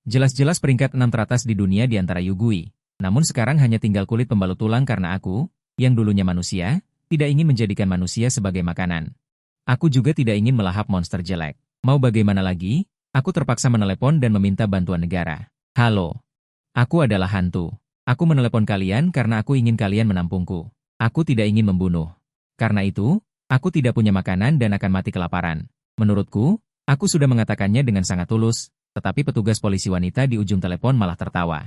Jelas-jelas peringkat 6 teratas di dunia di antara Yugui. Namun sekarang hanya tinggal kulit pembalut tulang karena aku, yang dulunya manusia, tidak ingin menjadikan manusia sebagai makanan. Aku juga tidak ingin melahap monster jelek. Mau bagaimana lagi? Aku terpaksa menelepon dan meminta bantuan negara. Halo. Aku adalah hantu. Aku menelepon kalian karena aku ingin kalian menampungku. Aku tidak ingin membunuh. Karena itu, aku tidak punya makanan dan akan mati kelaparan. Menurutku, aku sudah mengatakannya dengan sangat tulus, tetapi petugas polisi wanita di ujung telepon malah tertawa.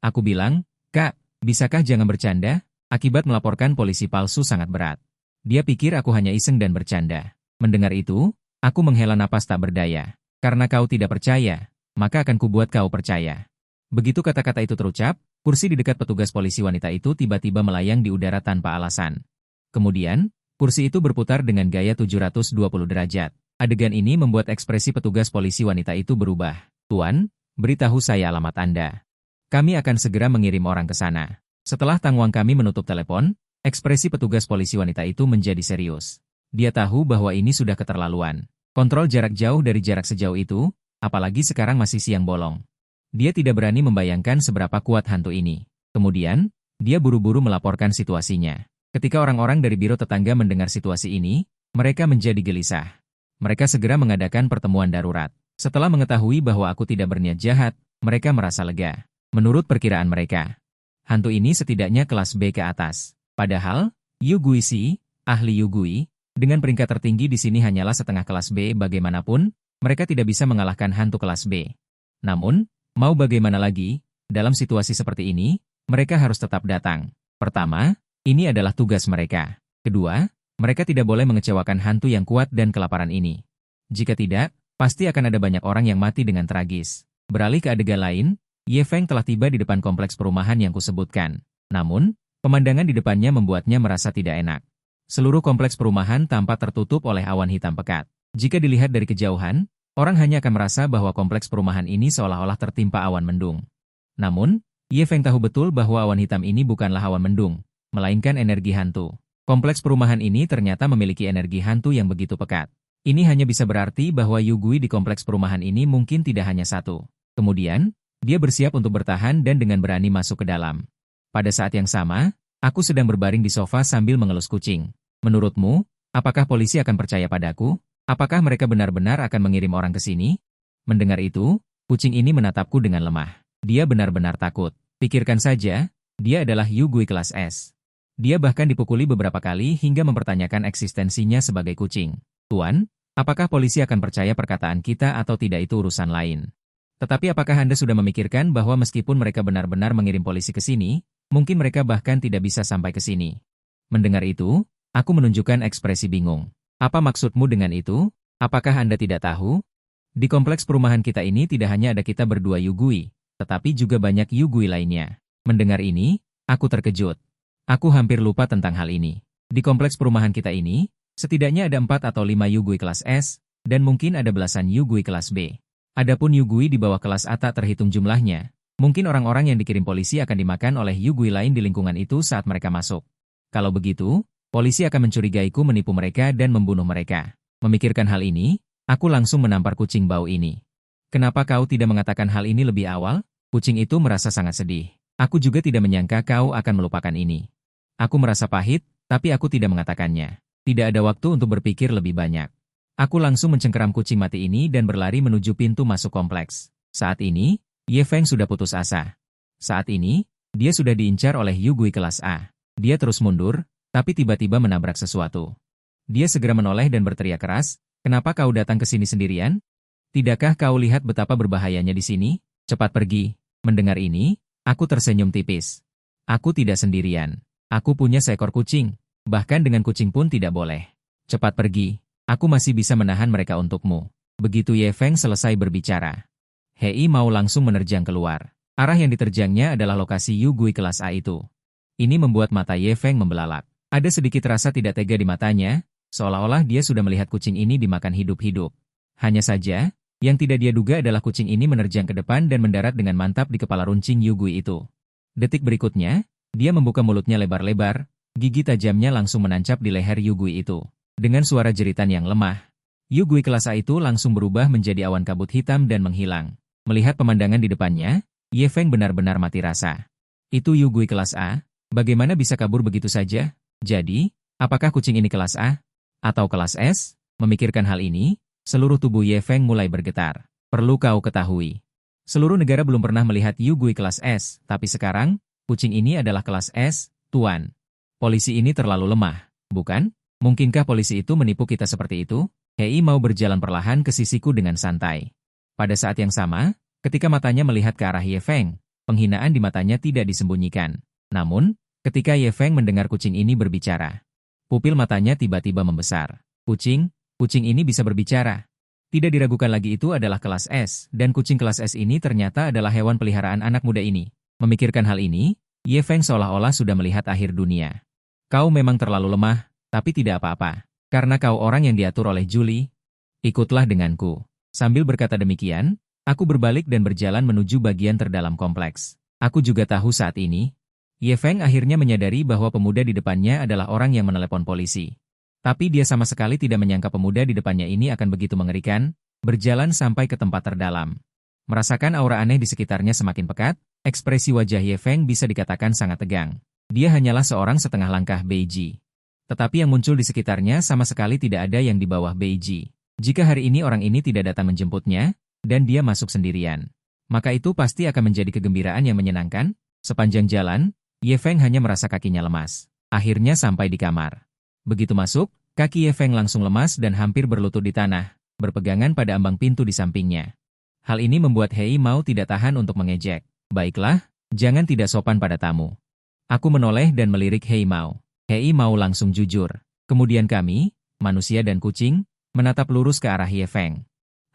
Aku bilang, "Kak, bisakah jangan bercanda? Akibat melaporkan polisi palsu sangat berat." Dia pikir aku hanya iseng dan bercanda. Mendengar itu, aku menghela napas tak berdaya. Karena kau tidak percaya, maka akan kubuat kau percaya. Begitu kata-kata itu terucap, kursi di dekat petugas polisi wanita itu tiba-tiba melayang di udara tanpa alasan. Kemudian, kursi itu berputar dengan gaya 720 derajat. Adegan ini membuat ekspresi petugas polisi wanita itu berubah. "Tuan, beritahu saya alamat Anda. Kami akan segera mengirim orang ke sana." Setelah Tang Wang kami menutup telepon, ekspresi petugas polisi wanita itu menjadi serius. Dia tahu bahwa ini sudah keterlaluan. Kontrol jarak jauh dari jarak sejauh itu, apalagi sekarang masih siang bolong. Dia tidak berani membayangkan seberapa kuat hantu ini. Kemudian, dia buru-buru melaporkan situasinya. Ketika orang-orang dari biro tetangga mendengar situasi ini, mereka menjadi gelisah. Mereka segera mengadakan pertemuan darurat. Setelah mengetahui bahwa aku tidak berniat jahat, mereka merasa lega. Menurut perkiraan mereka, hantu ini setidaknya kelas B ke atas. Padahal, Yu Guixi, ahli Yugui, dengan peringkat tertinggi di sini hanyalah setengah kelas B. Bagaimanapun, mereka tidak bisa mengalahkan hantu kelas B. Namun, mau bagaimana lagi, dalam situasi seperti ini, mereka harus tetap datang. Pertama, ini adalah tugas mereka. Kedua, mereka tidak boleh mengecewakan hantu yang kuat dan kelaparan ini. Jika tidak, pasti akan ada banyak orang yang mati dengan tragis. Beralih ke adegan lain, Ye Feng telah tiba di depan kompleks perumahan yang kusebutkan. Namun, pemandangan di depannya membuatnya merasa tidak enak. Seluruh kompleks perumahan tampak tertutup oleh awan hitam pekat. Jika dilihat dari kejauhan, orang hanya akan merasa bahwa kompleks perumahan ini seolah-olah tertimpa awan mendung. Namun, Ye Feng tahu betul bahwa awan hitam ini bukanlah awan mendung, melainkan energi hantu. Kompleks perumahan ini ternyata memiliki energi hantu yang begitu pekat. Ini hanya bisa berarti bahwa Yugui di kompleks perumahan ini mungkin tidak hanya satu. Kemudian, dia bersiap untuk bertahan dan dengan berani masuk ke dalam. Pada saat yang sama, aku sedang berbaring di sofa sambil mengelus kucing. Menurutmu, apakah polisi akan percaya padaku? Apakah mereka benar-benar akan mengirim orang ke sini? Mendengar itu, kucing ini menatapku dengan lemah. Dia benar-benar takut. Pikirkan saja, dia adalah Yugui kelas S. Dia bahkan dipukuli beberapa kali hingga mempertanyakan eksistensinya sebagai kucing. "Tuan, apakah polisi akan percaya perkataan kita atau tidak itu urusan lain. Tetapi apakah Anda sudah memikirkan bahwa meskipun mereka benar-benar mengirim polisi ke sini, mungkin mereka bahkan tidak bisa sampai ke sini?" Mendengar itu, aku menunjukkan ekspresi bingung. "Apa maksudmu dengan itu? Apakah Anda tidak tahu? Di kompleks perumahan kita ini tidak hanya ada kita berdua Yugui, tetapi juga banyak Yugui lainnya." Mendengar ini, aku terkejut. Aku hampir lupa tentang hal ini. Di kompleks perumahan kita ini, setidaknya ada 4 atau 5 Yugui kelas S, dan mungkin ada belasan Yugui kelas B. Adapun Yugui di bawah kelas A tak terhitung jumlahnya. Mungkin orang-orang yang dikirim polisi akan dimakan oleh Yugui lain di lingkungan itu saat mereka masuk. Kalau begitu, polisi akan mencurigaiku menipu mereka dan membunuh mereka. Memikirkan hal ini, aku langsung menampar kucing bau ini. "Kenapa kau tidak mengatakan hal ini lebih awal?" Kucing itu merasa sangat sedih. "Aku juga tidak menyangka kau akan melupakan ini." Aku merasa pahit, tapi aku tidak mengatakannya. Tidak ada waktu untuk berpikir lebih banyak. Aku langsung mencengkeram kucing mati ini dan berlari menuju pintu masuk kompleks. Saat ini, Ye Feng sudah putus asa. Saat ini, dia sudah diincar oleh Yugui kelas A. Dia terus mundur, tapi tiba-tiba menabrak sesuatu. Dia segera menoleh dan berteriak keras, "Kenapa kau datang ke sini sendirian? Tidakkah kau lihat betapa berbahayanya di sini? Cepat pergi." Mendengar ini, aku tersenyum tipis. Aku tidak sendirian. Aku punya seekor kucing, bahkan dengan kucing pun tidak boleh. "Cepat pergi, aku masih bisa menahan mereka untukmu." Begitu Ye Feng selesai berbicara, Hei mau langsung menerjang keluar. Arah yang diterjangnya adalah lokasi Yugui kelas A itu. Ini membuat mata Ye Feng membelalak. Ada sedikit rasa tidak tega di matanya, seolah-olah dia sudah melihat kucing ini dimakan hidup-hidup. Hanya saja, yang tidak dia duga adalah kucing ini menerjang ke depan dan mendarat dengan mantap di kepala runcing Yugui itu. Detik berikutnya, dia membuka mulutnya lebar-lebar, gigi tajamnya langsung menancap di leher Yugui itu. Dengan suara jeritan yang lemah, Yugui kelas A itu langsung berubah menjadi awan kabut hitam dan menghilang. Melihat pemandangan di depannya, Ye Feng benar-benar mati rasa. Itu Yu Gui kelas A, bagaimana bisa kabur begitu saja? Jadi, apakah kucing ini kelas A? Atau kelas S? Memikirkan hal ini, seluruh tubuh Ye Feng mulai bergetar. Perlu kau ketahui. Seluruh negara belum pernah melihat Yu Gui kelas S, tapi sekarang, kucing ini adalah kelas S, Tuan. Polisi ini terlalu lemah, bukan? Mungkinkah polisi itu menipu kita seperti itu? Hei mau berjalan perlahan ke sisiku dengan santai. Pada saat yang sama, ketika matanya melihat ke arah Ye Feng, penghinaan di matanya tidak disembunyikan. Namun, ketika Ye Feng mendengar kucing ini berbicara, pupil matanya tiba-tiba membesar. Kucing ini bisa berbicara. Tidak diragukan lagi itu adalah kelas S, dan kucing kelas S ini ternyata adalah hewan peliharaan anak muda ini. Memikirkan hal ini, Ye Feng seolah-olah sudah melihat akhir dunia. Kau memang terlalu lemah, tapi tidak apa-apa. Karena kau orang yang diatur oleh Julie, ikutlah denganku. Sambil berkata demikian, aku berbalik dan berjalan menuju bagian terdalam kompleks. Aku juga tahu saat ini, Ye Feng akhirnya menyadari bahwa pemuda di depannya adalah orang yang menelepon polisi. Tapi dia sama sekali tidak menyangka pemuda di depannya ini akan begitu mengerikan, berjalan sampai ke tempat terdalam. Merasakan aura aneh di sekitarnya semakin pekat, ekspresi wajah Ye Feng bisa dikatakan sangat tegang. Dia hanyalah seorang setengah langkah Beiji. Tetapi yang muncul di sekitarnya sama sekali tidak ada yang di bawah Beiji. Jika hari ini orang ini tidak datang menjemputnya, dan dia masuk sendirian, maka itu pasti akan menjadi kegembiraan yang menyenangkan. Sepanjang jalan, Ye Feng hanya merasa kakinya lemas. Akhirnya sampai di kamar. Begitu masuk, kaki Ye Feng langsung lemas dan hampir berlutut di tanah, berpegangan pada ambang pintu di sampingnya. Hal ini membuat Hei Mao tidak tahan untuk mengejek. Baiklah, jangan tidak sopan pada tamu. Aku menoleh dan melirik Hei Mao. Hei Mao langsung jujur. Kemudian kami, manusia dan kucing, menatap lurus ke arah Ye Feng.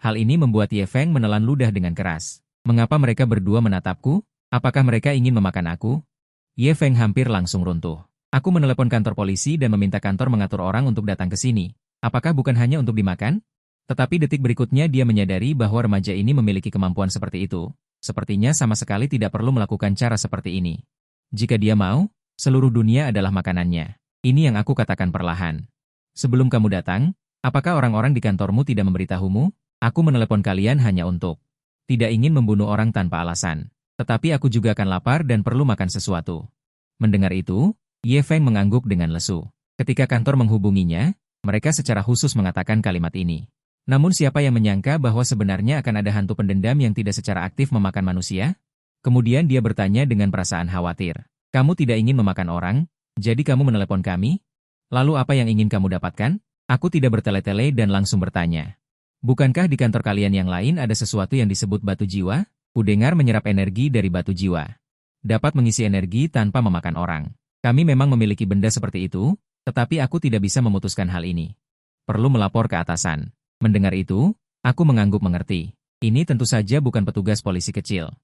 Hal ini membuat Ye Feng menelan ludah dengan keras. Mengapa mereka berdua menatapku? Apakah mereka ingin memakan aku? Ye Feng hampir langsung runtuh. Aku menelepon kantor polisi dan meminta kantor mengatur orang untuk datang ke sini. Apakah bukan hanya untuk dimakan? Tetapi detik berikutnya dia menyadari bahwa remaja ini memiliki kemampuan seperti itu. Sepertinya sama sekali tidak perlu melakukan cara seperti ini. Jika dia mau, seluruh dunia adalah makanannya. Ini yang aku katakan perlahan. Sebelum kamu datang, apakah orang-orang di kantormu tidak memberitahumu? Aku menelepon kalian hanya untuk tidak ingin membunuh orang tanpa alasan. Tetapi aku juga akan lapar dan perlu makan sesuatu. Mendengar itu, Ye Feng mengangguk dengan lesu. Ketika kantor menghubunginya, mereka secara khusus mengatakan kalimat ini. Namun siapa yang menyangka bahwa sebenarnya akan ada hantu pendendam yang tidak secara aktif memakan manusia? Kemudian dia bertanya dengan perasaan khawatir. Kamu tidak ingin memakan orang, jadi kamu menelepon kami? Lalu apa yang ingin kamu dapatkan? Aku tidak bertele-tele dan langsung bertanya. Bukankah di kantor kalian yang lain ada sesuatu yang disebut batu jiwa? Kudengar menyerap energi dari batu jiwa. Dapat mengisi energi tanpa memakan orang. Kami memang memiliki benda seperti itu, tetapi aku tidak bisa memutuskan hal ini. Perlu melapor ke atasan. Mendengar itu, aku mengangguk mengerti. Ini tentu saja bukan petugas polisi kecil.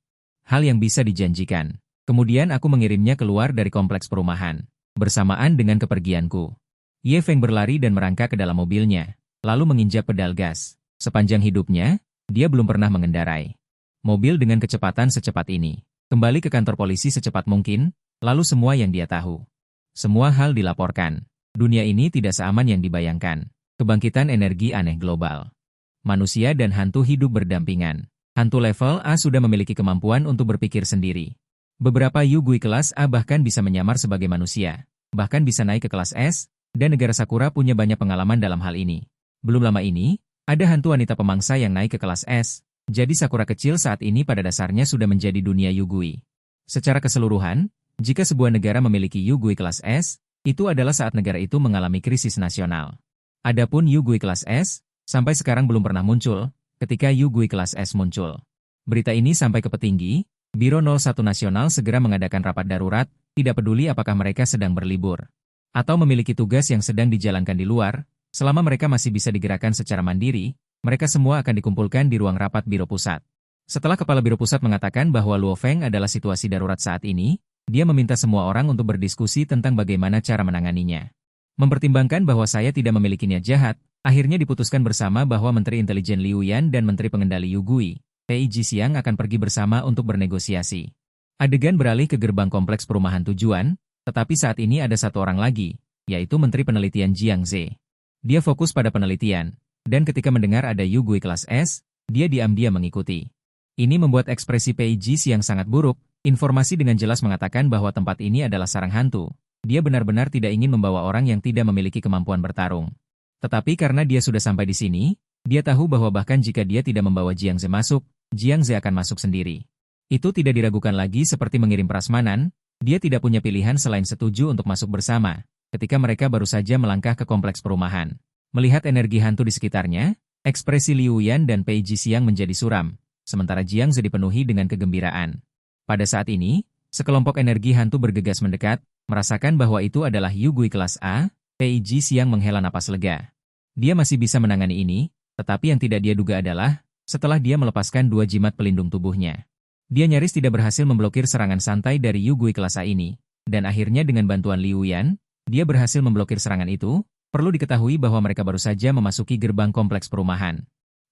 Hal yang bisa dijanjikan. Kemudian aku mengirimnya keluar dari kompleks perumahan. Bersamaan dengan kepergianku, Ye Feng berlari dan merangkak ke dalam mobilnya, lalu menginjak pedal gas. Sepanjang hidupnya, dia belum pernah mengendarai mobil dengan kecepatan secepat ini. Kembali ke kantor polisi secepat mungkin, lalu semua yang dia tahu. Semua hal dilaporkan. Dunia ini tidak seaman yang dibayangkan. Kebangkitan energi aneh global. Manusia dan hantu hidup berdampingan. Hantu level A sudah memiliki kemampuan untuk berpikir sendiri. Beberapa Yu Gui kelas A bahkan bisa menyamar sebagai manusia. Bahkan bisa naik ke kelas S, dan negara Sakura punya banyak pengalaman dalam hal ini. Belum lama ini, ada hantu wanita pemangsa yang naik ke kelas S, jadi Sakura kecil saat ini pada dasarnya sudah menjadi dunia Yu Gui. Secara keseluruhan, jika sebuah negara memiliki Yu Gui kelas S, itu adalah saat negara itu mengalami krisis nasional. Adapun Yu Gui kelas S, sampai sekarang belum pernah muncul, ketika Yu Gui kelas S muncul. Berita ini sampai ke petinggi, Biro 01 Nasional segera mengadakan rapat darurat, tidak peduli apakah mereka sedang berlibur atau memiliki tugas yang sedang dijalankan di luar, selama mereka masih bisa digerakkan secara mandiri, mereka semua akan dikumpulkan di ruang rapat Biro Pusat. Setelah Kepala Biro Pusat mengatakan bahwa Luo Feng adalah situasi darurat saat ini, dia meminta semua orang untuk berdiskusi tentang bagaimana cara menanganinya. Mempertimbangkan bahwa saya tidak memiliki niat jahat, akhirnya diputuskan bersama bahwa Menteri Intelijen Liu Yan dan Menteri Pengendali Yu Gui, Pei Jisiang akan pergi bersama untuk bernegosiasi. Adegan beralih ke gerbang kompleks perumahan tujuan, tetapi saat ini ada satu orang lagi, yaitu Menteri Penelitian Jiang Ze. Dia fokus pada penelitian, dan ketika mendengar ada Yu Gui kelas S, dia diam-diam mengikuti. Ini membuat ekspresi Pei Ji Xiang sangat buruk. Informasi dengan jelas mengatakan bahwa tempat ini adalah sarang hantu. Dia benar-benar tidak ingin membawa orang yang tidak memiliki kemampuan bertarung. Tetapi karena dia sudah sampai di sini, dia tahu bahwa bahkan jika dia tidak membawa Jiang Ze masuk, Jiang Ze akan masuk sendiri. Itu tidak diragukan lagi seperti mengirim prasmanan, dia tidak punya pilihan selain setuju untuk masuk bersama, ketika mereka baru saja melangkah ke kompleks perumahan. Melihat energi hantu di sekitarnya, ekspresi Liu Yan dan Pei Ji Xiang menjadi suram, sementara Jiang Ze dipenuhi dengan kegembiraan. Pada saat ini, sekelompok energi hantu bergegas mendekat, merasakan bahwa itu adalah Yu Gui kelas A. Pei Ji Xiang menghela napas lega. Dia masih bisa menangani ini, tetapi yang tidak dia duga adalah, setelah dia melepaskan 2 jimat pelindung tubuhnya. Dia nyaris tidak berhasil memblokir serangan santai dari Yu Gui kelas A ini, dan akhirnya dengan bantuan Liu Yan, dia berhasil memblokir serangan itu. Perlu diketahui bahwa mereka baru saja memasuki gerbang kompleks perumahan.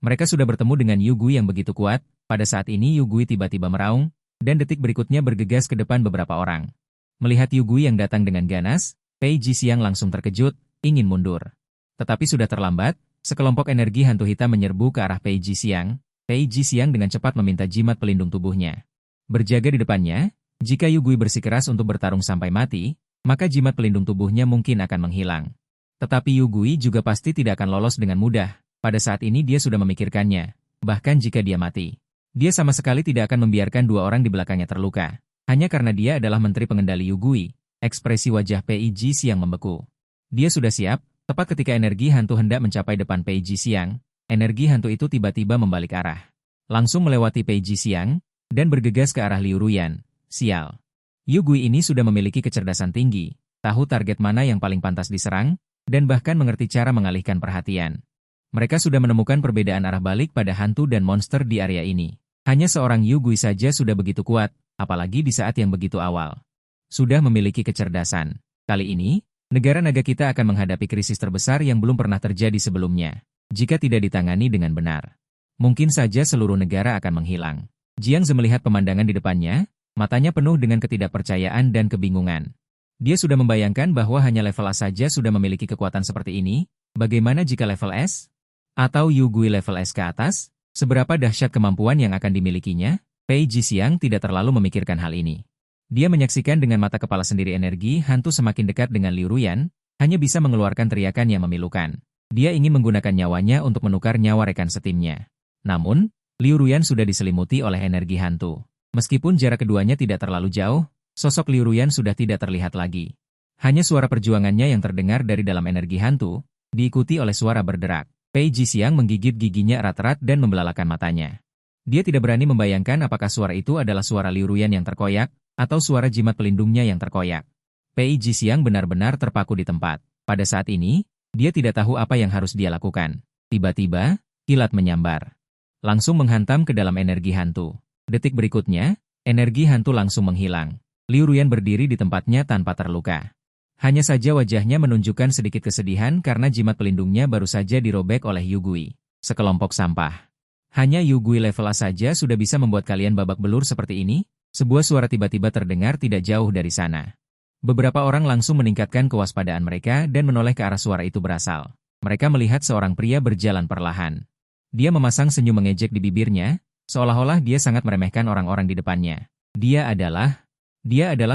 Mereka sudah bertemu dengan Yu Gui yang begitu kuat. Pada saat ini Yu Gui tiba-tiba meraung, dan detik berikutnya bergegas ke depan beberapa orang. Melihat Yu Gui yang datang dengan ganas, Pei Ji Xiang langsung terkejut, ingin mundur. Tetapi sudah terlambat, sekelompok energi hantu hitam menyerbu ke arah Pei Ji Xiang. Pei Ji Xiang dengan cepat meminta jimat pelindung tubuhnya. Berjaga di depannya, jika Yu Gui bersikeras untuk bertarung sampai mati, maka jimat pelindung tubuhnya mungkin akan menghilang. Tetapi Yu Gui juga pasti tidak akan lolos dengan mudah. Pada saat ini dia sudah memikirkannya, bahkan jika dia mati. Dia sama sekali tidak akan membiarkan 2 orang di belakangnya terluka. Hanya karena dia adalah menteri pengendali Yu Gui, ekspresi wajah Pei Ji Xiang membeku. Dia sudah siap, tepat ketika energi hantu hendak mencapai depan Pei Ji Xiang, energi hantu itu tiba-tiba membalik arah. Langsung melewati Pei Ji Xiang, dan bergegas ke arah Liu Ruyan. Sial. Yu Gui ini sudah memiliki kecerdasan tinggi, tahu target mana yang paling pantas diserang, dan bahkan mengerti cara mengalihkan perhatian. Mereka sudah menemukan perbedaan arah balik pada hantu dan monster di area ini. Hanya seorang Yu Gui saja sudah begitu kuat, apalagi di saat yang begitu awal. Sudah memiliki kecerdasan. Kali ini, negara naga kita akan menghadapi krisis terbesar yang belum pernah terjadi sebelumnya. Jika tidak ditangani dengan benar, mungkin saja seluruh negara akan menghilang. Jiang Ze melihat pemandangan di depannya, matanya penuh dengan ketidakpercayaan dan kebingungan. Dia sudah membayangkan bahwa hanya level A saja sudah memiliki kekuatan seperti ini. Bagaimana jika level S? Atau Yu Gui level S ke atas? Seberapa dahsyat kemampuan yang akan dimilikinya? Pei Ji Xiang tidak terlalu memikirkan hal ini. Dia menyaksikan dengan mata kepala sendiri energi hantu semakin dekat dengan Liu Ruyan, hanya bisa mengeluarkan teriakan yang memilukan. Dia ingin menggunakan nyawanya untuk menukar nyawa rekan setimnya. Namun, Liu Ruyan sudah diselimuti oleh energi hantu. Meskipun jarak keduanya tidak terlalu jauh, sosok Liu Ruyan sudah tidak terlihat lagi. Hanya suara perjuangannya yang terdengar dari dalam energi hantu, diikuti oleh suara berderak. Pei Ji Xiang menggigit giginya erat-erat dan membelalakan matanya. Dia tidak berani membayangkan apakah suara itu adalah suara Liu Ruyan yang terkoyak, atau suara jimat pelindungnya yang terkoyak. Pei Ji Xiang benar-benar terpaku di tempat. Pada saat ini, dia tidak tahu apa yang harus dia lakukan. Tiba-tiba, kilat menyambar. Langsung menghantam ke dalam energi hantu. Detik berikutnya, energi hantu langsung menghilang. Liu Ruyan berdiri di tempatnya tanpa terluka. Hanya saja wajahnya menunjukkan sedikit kesedihan karena jimat pelindungnya baru saja dirobek oleh Yu Gui. Sekelompok sampah. Hanya Yu Gui level A saja sudah bisa membuat kalian babak belur seperti ini? Sebuah suara tiba-tiba terdengar tidak jauh dari sana. Beberapa orang langsung meningkatkan kewaspadaan mereka dan menoleh ke arah suara itu berasal. Mereka melihat seorang pria berjalan perlahan. Dia memasang senyum mengejek di bibirnya, seolah-olah dia sangat meremehkan orang-orang di depannya. Dia adalah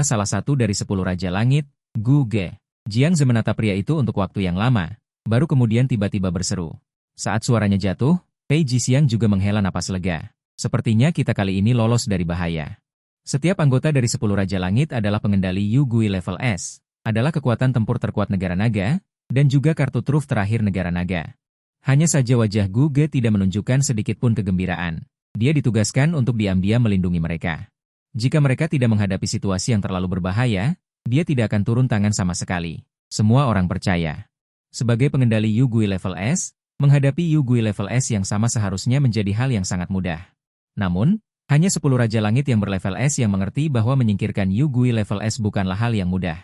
salah satu dari 10 Raja Langit, Gu Ge. Jiang Ze menatap pria itu untuk waktu yang lama, baru kemudian tiba-tiba berseru. Saat suaranya jatuh, Pei Ji Xiang juga menghela napas lega. Sepertinya kita kali ini lolos dari bahaya. Setiap anggota dari 10 Raja Langit adalah pengendali Yu Gui level S, adalah kekuatan tempur terkuat negara naga, dan juga kartu truf terakhir negara naga. Hanya saja wajah Gu Ge tidak menunjukkan sedikit pun kegembiraan. Dia ditugaskan untuk diam-diam melindungi mereka. Jika mereka tidak menghadapi situasi yang terlalu berbahaya, dia tidak akan turun tangan sama sekali. Semua orang percaya. Sebagai pengendali Yu Gui level S, menghadapi Yu Gui level S yang sama seharusnya menjadi hal yang sangat mudah. Namun, hanya 10 Raja Langit yang berlevel S yang mengerti bahwa menyingkirkan Yu Gui level S bukanlah hal yang mudah.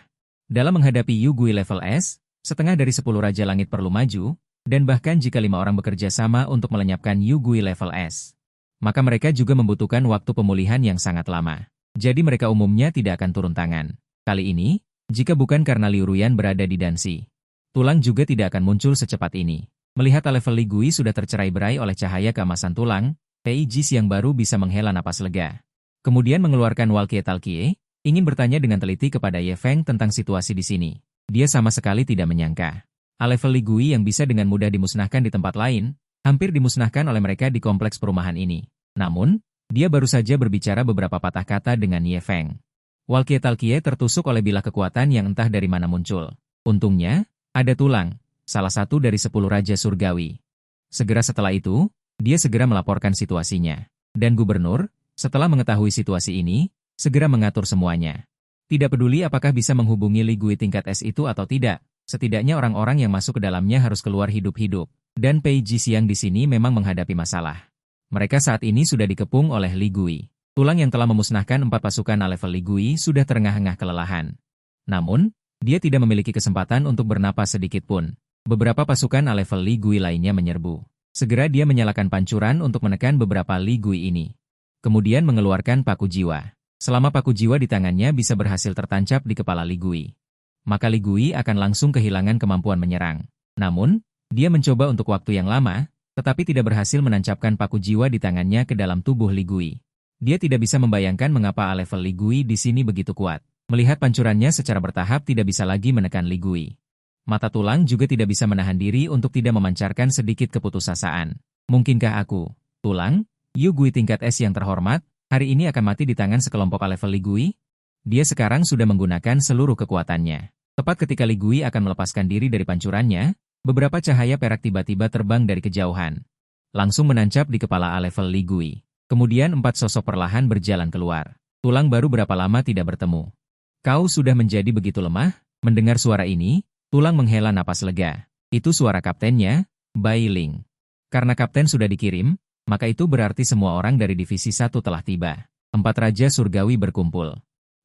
Dalam menghadapi Yu Gui level S, setengah dari 10 Raja Langit perlu maju, dan bahkan jika 5 orang bekerja sama untuk melenyapkan Yu Gui level S, maka mereka juga membutuhkan waktu pemulihan yang sangat lama. Jadi mereka umumnya tidak akan turun tangan. Kali ini, jika bukan karena Liu Ruyan berada di Dansi, tulang juga tidak akan muncul secepat ini. Melihat level Li Gui sudah tercerai-berai oleh cahaya keemasan tulang, Peijis yang baru bisa menghela napas lega. Kemudian mengeluarkan walkie-talkie, ingin bertanya dengan teliti kepada Ye Feng tentang situasi di sini. Dia sama sekali tidak menyangka. A-level Li Gui yang bisa dengan mudah dimusnahkan di tempat lain, hampir dimusnahkan oleh mereka di kompleks perumahan ini. Namun, dia baru saja berbicara beberapa patah kata dengan Ye Feng. Walkie-talkie tertusuk oleh bilah kekuatan yang entah dari mana muncul. Untungnya, ada Tulang, salah satu dari 10 Raja Surgawi. Segera setelah itu, dia segera melaporkan situasinya. Dan gubernur, setelah mengetahui situasi ini, segera mengatur semuanya. Tidak peduli apakah bisa menghubungi Li Gui tingkat S itu atau tidak, setidaknya orang-orang yang masuk ke dalamnya harus keluar hidup-hidup. Dan Peijis yang di sini memang menghadapi masalah. Mereka saat ini sudah dikepung oleh Li Gui. Tulang yang telah memusnahkan 4 pasukan A-level Li Gui sudah terengah-engah kelelahan. Namun, dia tidak memiliki kesempatan untuk bernapas sedikit pun. Beberapa pasukan A-level Li Gui lainnya menyerbu. Segera dia menyalakan pancuran untuk menekan beberapa Li Gui ini. Kemudian mengeluarkan paku jiwa. Selama paku jiwa di tangannya bisa berhasil tertancap di kepala Li Gui, maka Li Gui akan langsung kehilangan kemampuan menyerang. Namun, dia mencoba untuk waktu yang lama, tetapi tidak berhasil menancapkan paku jiwa di tangannya ke dalam tubuh Li Gui. Dia tidak bisa membayangkan mengapa A-level Li Gui di sini begitu kuat. Melihat pancurannya secara bertahap tidak bisa lagi menekan Li Gui. Mata Tulang juga tidak bisa menahan diri untuk tidak memancarkan sedikit keputusasaan. Mungkinkah aku, Tulang, Yu Gui tingkat S yang terhormat, hari ini akan mati di tangan sekelompok A-level Li Gui? Dia sekarang sudah menggunakan seluruh kekuatannya. Tepat ketika Li Gui akan melepaskan diri dari pancurannya, beberapa cahaya perak tiba-tiba terbang dari kejauhan. Langsung menancap di kepala A-level Li Gui. Kemudian 4 sosok perlahan berjalan keluar. Tulang baru berapa lama tidak bertemu. Kau sudah menjadi begitu lemah? Mendengar suara ini, Tulang menghela napas lega. Itu suara kaptennya, Bai Ling. Karena kapten sudah dikirim, maka itu berarti semua orang dari divisi 1 telah tiba. 4 Raja Surgawi berkumpul.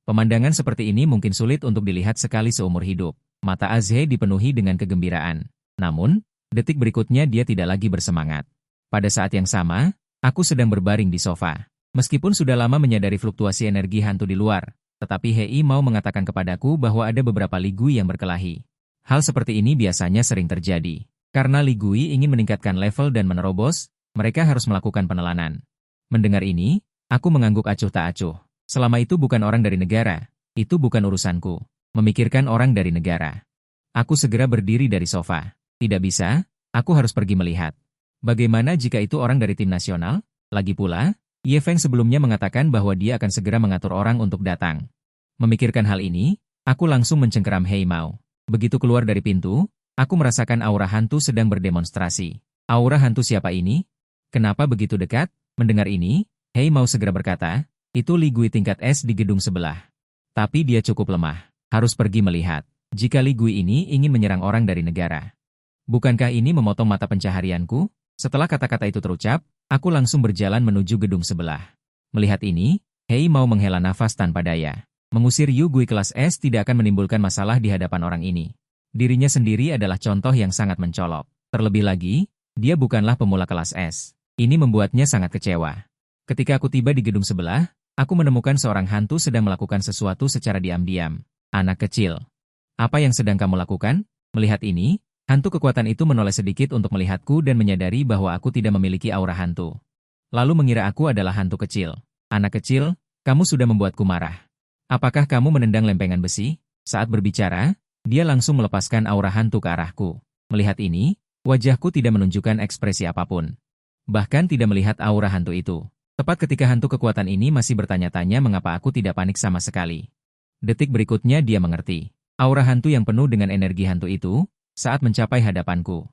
Pemandangan seperti ini mungkin sulit untuk dilihat sekali seumur hidup. Mata Azhe dipenuhi dengan kegembiraan. Namun, detik berikutnya dia tidak lagi bersemangat. Pada saat yang sama, aku sedang berbaring di sofa. Meskipun sudah lama menyadari fluktuasi energi hantu di luar, tetapi Hei mau mengatakan kepadaku bahwa ada beberapa Li Gui yang berkelahi. Hal seperti ini biasanya sering terjadi. Karena Li Gui ingin meningkatkan level dan menerobos, mereka harus melakukan penelanan. Mendengar ini, aku mengangguk acuh tak acuh. Selama itu bukan orang dari negara, itu bukan urusanku. Memikirkan orang dari negara. Aku segera berdiri dari sofa. Tidak bisa, aku harus pergi melihat. Bagaimana jika itu orang dari tim nasional? Lagi pula, Ye Feng sebelumnya mengatakan bahwa dia akan segera mengatur orang untuk datang. Memikirkan hal ini, aku langsung mencengkeram Hei Mao. Begitu keluar dari pintu, aku merasakan aura hantu sedang berdemonstrasi. Aura hantu siapa ini? Kenapa begitu dekat? Mendengar ini, Hei Mao segera berkata, itu Li Gui tingkat S di gedung sebelah. Tapi dia cukup lemah, harus pergi melihat. Jika Li Gui ini ingin menyerang orang dari negara. Bukankah ini memotong mata pencaharianku? Setelah kata-kata itu terucap, aku langsung berjalan menuju gedung sebelah. Melihat ini, Hei Mao menghela nafas tanpa daya. Mengusir Yu Gui kelas S tidak akan menimbulkan masalah di hadapan orang ini. Dirinya sendiri adalah contoh yang sangat mencolok. Terlebih lagi, dia bukanlah pemula kelas S. Ini membuatnya sangat kecewa. Ketika aku tiba di gedung sebelah, aku menemukan seorang hantu sedang melakukan sesuatu secara diam-diam. Anak kecil. Apa yang sedang kamu lakukan? Melihat ini, hantu kekuatan itu menoleh sedikit untuk melihatku dan menyadari bahwa aku tidak memiliki aura hantu. Lalu mengira aku adalah hantu kecil. Anak kecil, kamu sudah membuatku marah. Apakah kamu menendang lempengan besi? Saat berbicara, dia langsung melepaskan aura hantu ke arahku. Melihat ini, wajahku tidak menunjukkan ekspresi apapun. Bahkan tidak melihat aura hantu itu. Tepat ketika hantu kekuatan ini masih bertanya-tanya mengapa aku tidak panik sama sekali. Detik berikutnya dia mengerti. Aura hantu yang penuh dengan energi hantu itu, saat mencapai hadapanku.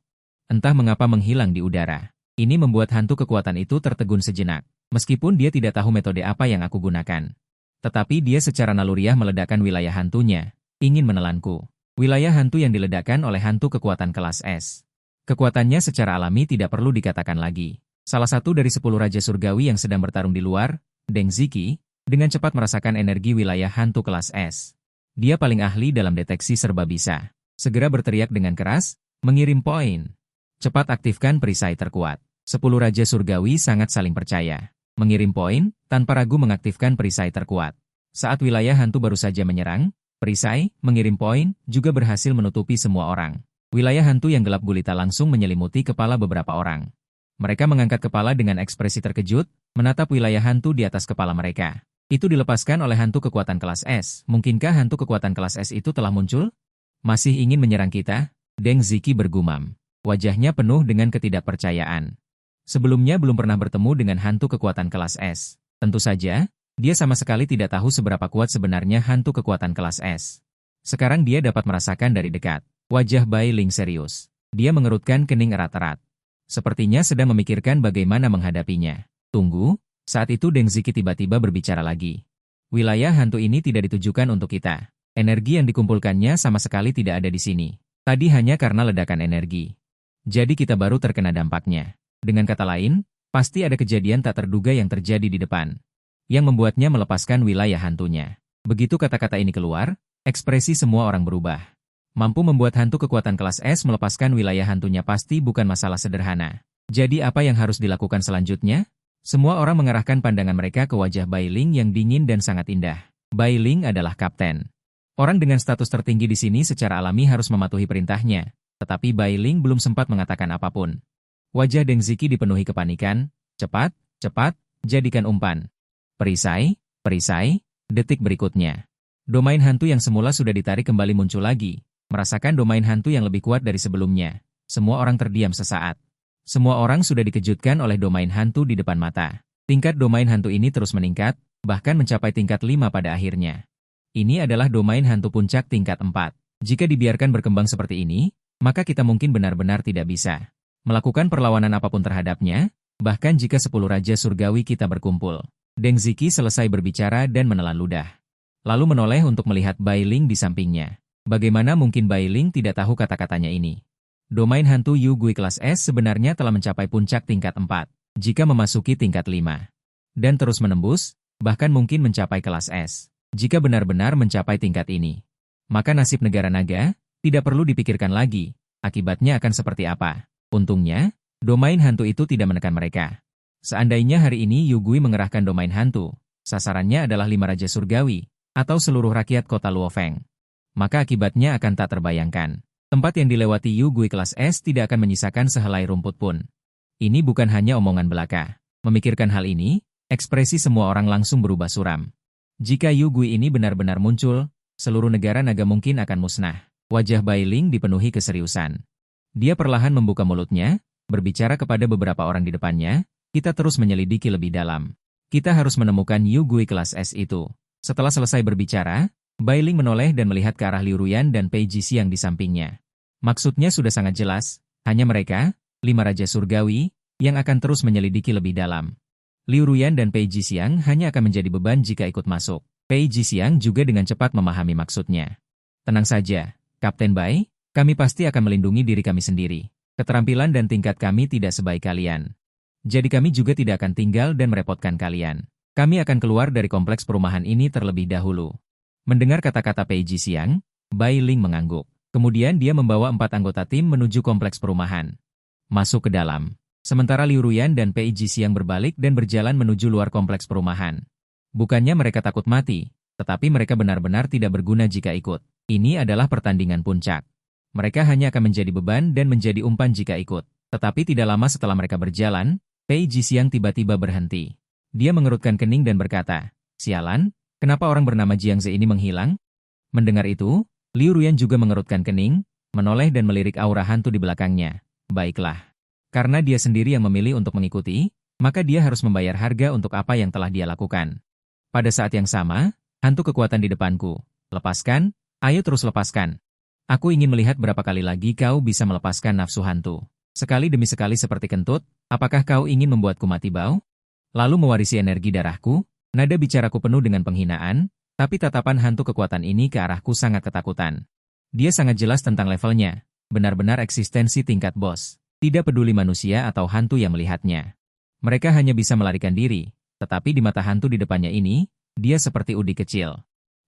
Entah mengapa menghilang di udara. Ini membuat hantu kekuatan itu tertegun sejenak. Meskipun dia tidak tahu metode apa yang aku gunakan. Tetapi dia secara naluriah meledakkan wilayah hantunya, ingin menelanku. Wilayah hantu yang diledakkan oleh hantu kekuatan kelas S. Kekuatannya secara alami tidak perlu dikatakan lagi. Salah satu dari 10 Raja Surgawi yang sedang bertarung di luar, Deng Ziki, dengan cepat merasakan energi wilayah hantu kelas S. Dia paling ahli dalam deteksi serba bisa. Segera berteriak dengan keras, mengirim poin. Cepat aktifkan perisai terkuat. 10 Raja Surgawi sangat saling percaya. Mengirim poin, tanpa ragu mengaktifkan perisai terkuat. Saat wilayah hantu baru saja menyerang, perisai, mengirim poin, juga berhasil menutupi semua orang. Wilayah hantu yang gelap gulita langsung menyelimuti kepala beberapa orang. Mereka mengangkat kepala dengan ekspresi terkejut, menatap wilayah hantu di atas kepala mereka. Itu dilepaskan oleh hantu kekuatan kelas S. Mungkinkah hantu kekuatan kelas S itu telah muncul? Masih ingin menyerang kita? Deng Ziki bergumam. Wajahnya penuh dengan ketidakpercayaan. Sebelumnya belum pernah bertemu dengan hantu kekuatan kelas S. Tentu saja, dia sama sekali tidak tahu seberapa kuat sebenarnya hantu kekuatan kelas S. Sekarang dia dapat merasakan dari dekat. Wajah Bai Ling serius. Dia mengerutkan kening erat-erat. Sepertinya sedang memikirkan bagaimana menghadapinya. Tunggu, saat itu Deng Ziki tiba-tiba berbicara lagi. Wilayah hantu ini tidak ditujukan untuk kita. Energi yang dikumpulkannya sama sekali tidak ada di sini. Tadi hanya karena ledakan energi. Jadi kita baru terkena dampaknya. Dengan kata lain, pasti ada kejadian tak terduga yang terjadi di depan. Yang membuatnya melepaskan wilayah hantunya. Begitu kata-kata ini keluar, ekspresi semua orang berubah. Mampu membuat hantu kekuatan kelas S melepaskan wilayah hantunya pasti bukan masalah sederhana. Jadi apa yang harus dilakukan selanjutnya? Semua orang mengarahkan pandangan mereka ke wajah Bai Ling yang dingin dan sangat indah. Bai Ling adalah kapten. Orang dengan status tertinggi di sini secara alami harus mematuhi perintahnya. Tetapi Bai Ling belum sempat mengatakan apapun. Wajah Deng Ziki dipenuhi kepanikan. Cepat, cepat, jadikan umpan. Perisai, perisai, detik berikutnya. Domain hantu yang semula sudah ditarik kembali muncul lagi. Merasakan domain hantu yang lebih kuat dari sebelumnya. Semua orang terdiam sesaat. Semua orang sudah dikejutkan oleh domain hantu di depan mata. Tingkat domain hantu ini terus meningkat, bahkan mencapai tingkat 5 pada akhirnya. Ini adalah domain hantu puncak tingkat 4. Jika dibiarkan berkembang seperti ini, maka kita mungkin benar-benar tidak bisa melakukan perlawanan apapun terhadapnya, bahkan jika 10 Raja Surgawi kita berkumpul. Deng Ziki selesai berbicara dan menelan ludah. Lalu menoleh untuk melihat Bai Ling di sampingnya. Bagaimana mungkin Bai Ling tidak tahu kata-katanya ini? Domain hantu Yu Gui kelas S sebenarnya telah mencapai puncak tingkat 4, jika memasuki tingkat 5. Dan terus menembus, bahkan mungkin mencapai kelas S. Jika benar-benar mencapai tingkat ini, maka nasib negara naga tidak perlu dipikirkan lagi, akibatnya akan seperti apa. Untungnya, domain hantu itu tidak menekan mereka. Seandainya hari ini Yu Gui mengerahkan domain hantu, sasarannya adalah 5 Raja Surgawi, atau seluruh rakyat kota Luofeng. Maka akibatnya akan tak terbayangkan. Tempat yang dilewati Yu Gui kelas S tidak akan menyisakan sehelai rumput pun. Ini bukan hanya omongan belaka. Memikirkan hal ini, ekspresi semua orang langsung berubah suram. Jika Yu Gui ini benar-benar muncul, seluruh negara naga mungkin akan musnah. Wajah Bai Ling dipenuhi keseriusan. Dia perlahan membuka mulutnya, berbicara kepada beberapa orang di depannya, kita terus menyelidiki lebih dalam. Kita harus menemukan Yu Gui kelas S itu. Setelah selesai berbicara, Bai Ling menoleh dan melihat ke arah Liu Ruyan dan Pei Jisiang di sampingnya. Maksudnya sudah sangat jelas, hanya mereka, 5 Raja Surgawi, yang akan terus menyelidiki lebih dalam. Liu Ruyan dan Pei Jisiang hanya akan menjadi beban jika ikut masuk. Pei Jisiang juga dengan cepat memahami maksudnya. Tenang saja, Kapten Bai, kami pasti akan melindungi diri kami sendiri. Keterampilan dan tingkat kami tidak sebaik kalian. Jadi kami juga tidak akan tinggal dan merepotkan kalian. Kami akan keluar dari kompleks perumahan ini terlebih dahulu. Mendengar kata-kata Pei Jisiang, Bai Ling mengangguk. Kemudian dia membawa 4 anggota tim menuju kompleks perumahan. Masuk ke dalam. Sementara Liu Ruyan dan Pei Jisiang berbalik dan berjalan menuju luar kompleks perumahan. Bukannya mereka takut mati, tetapi mereka benar-benar tidak berguna jika ikut. Ini adalah pertandingan puncak. Mereka hanya akan menjadi beban dan menjadi umpan jika ikut. Tetapi tidak lama setelah mereka berjalan, Pei Jisiang tiba-tiba berhenti. Dia mengerutkan kening dan berkata, "Sialan, kenapa orang bernama Jiang Ze ini menghilang?" Mendengar itu, Liu Ruyan juga mengerutkan kening, menoleh dan melirik aura hantu di belakangnya. Baiklah. Karena dia sendiri yang memilih untuk mengikuti, maka dia harus membayar harga untuk apa yang telah dia lakukan. Pada saat yang sama, hantu kekuatan di depanku. Lepaskan, ayo terus lepaskan. Aku ingin melihat berapa kali lagi kau bisa melepaskan nafsu hantu. Sekali demi sekali seperti kentut, apakah kau ingin membuatku mati bau? Lalu mewarisi energi darahku, nada bicaraku penuh dengan penghinaan, tapi tatapan hantu kekuatan ini ke arahku sangat ketakutan. Dia sangat jelas tentang levelnya, benar-benar eksistensi tingkat bos. Tidak peduli manusia atau hantu yang melihatnya. Mereka hanya bisa melarikan diri, tetapi di mata hantu di depannya ini, dia seperti udik kecil.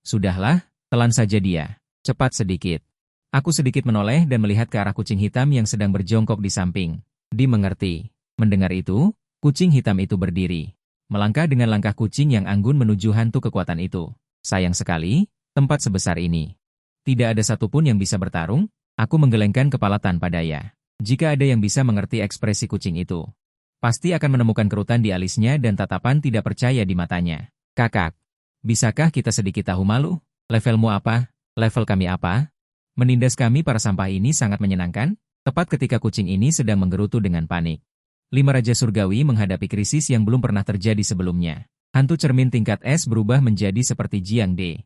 Sudahlah, telan saja dia. Cepat sedikit. Aku sedikit menoleh dan melihat ke arah kucing hitam yang sedang berjongkok di samping. Dimengerti. Mendengar itu, kucing hitam itu berdiri. Melangkah dengan langkah kucing yang anggun menuju hantu kekuatan itu. Sayang sekali, tempat sebesar ini. Tidak ada satupun yang bisa bertarung, aku menggelengkan kepala tanpa daya. Jika ada yang bisa mengerti ekspresi kucing itu. Pasti akan menemukan kerutan di alisnya dan tatapan tidak percaya di matanya. Kakak, bisakah kita sedikit tahu malu? Levelmu apa? Level kami apa? Menindas kami para sampah ini sangat menyenangkan, tepat ketika kucing ini sedang menggerutu dengan panik. 5 Raja Surgawi menghadapi krisis yang belum pernah terjadi sebelumnya. Hantu cermin tingkat S berubah menjadi seperti Jiang De.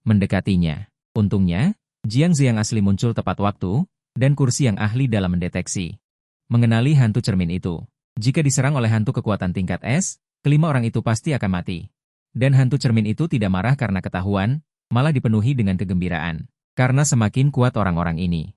Mendekatinya. Untungnya, Jiang Ze yang asli muncul tepat waktu, dan kursi yang ahli dalam mendeteksi. Mengenali hantu cermin itu. Jika diserang oleh hantu kekuatan tingkat S, kelima orang itu pasti akan mati. Dan hantu cermin itu tidak marah karena ketahuan, malah dipenuhi dengan kegembiraan. Karena semakin kuat orang-orang ini.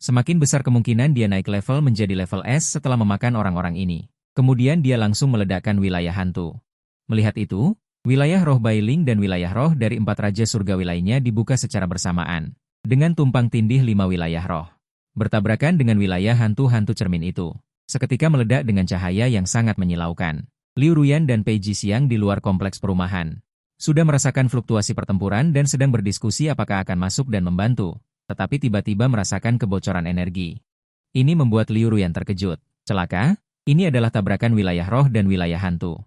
Semakin besar kemungkinan dia naik level menjadi level S setelah memakan orang-orang ini. Kemudian dia langsung meledakkan wilayah hantu. Melihat itu, wilayah roh Bailing dan wilayah roh dari 4 Raja Surgawi lainnya dibuka secara bersamaan. Dengan tumpang tindih 5 wilayah roh. Bertabrakan dengan wilayah hantu-hantu cermin itu. Seketika meledak dengan cahaya yang sangat menyilaukan. Liu Ruyan dan Pei Jisiang di luar kompleks perumahan. Sudah merasakan fluktuasi pertempuran dan sedang berdiskusi apakah akan masuk dan membantu. Tetapi tiba-tiba merasakan kebocoran energi. Ini membuat Liu Ruyan terkejut. Celaka, ini adalah tabrakan wilayah roh dan wilayah hantu.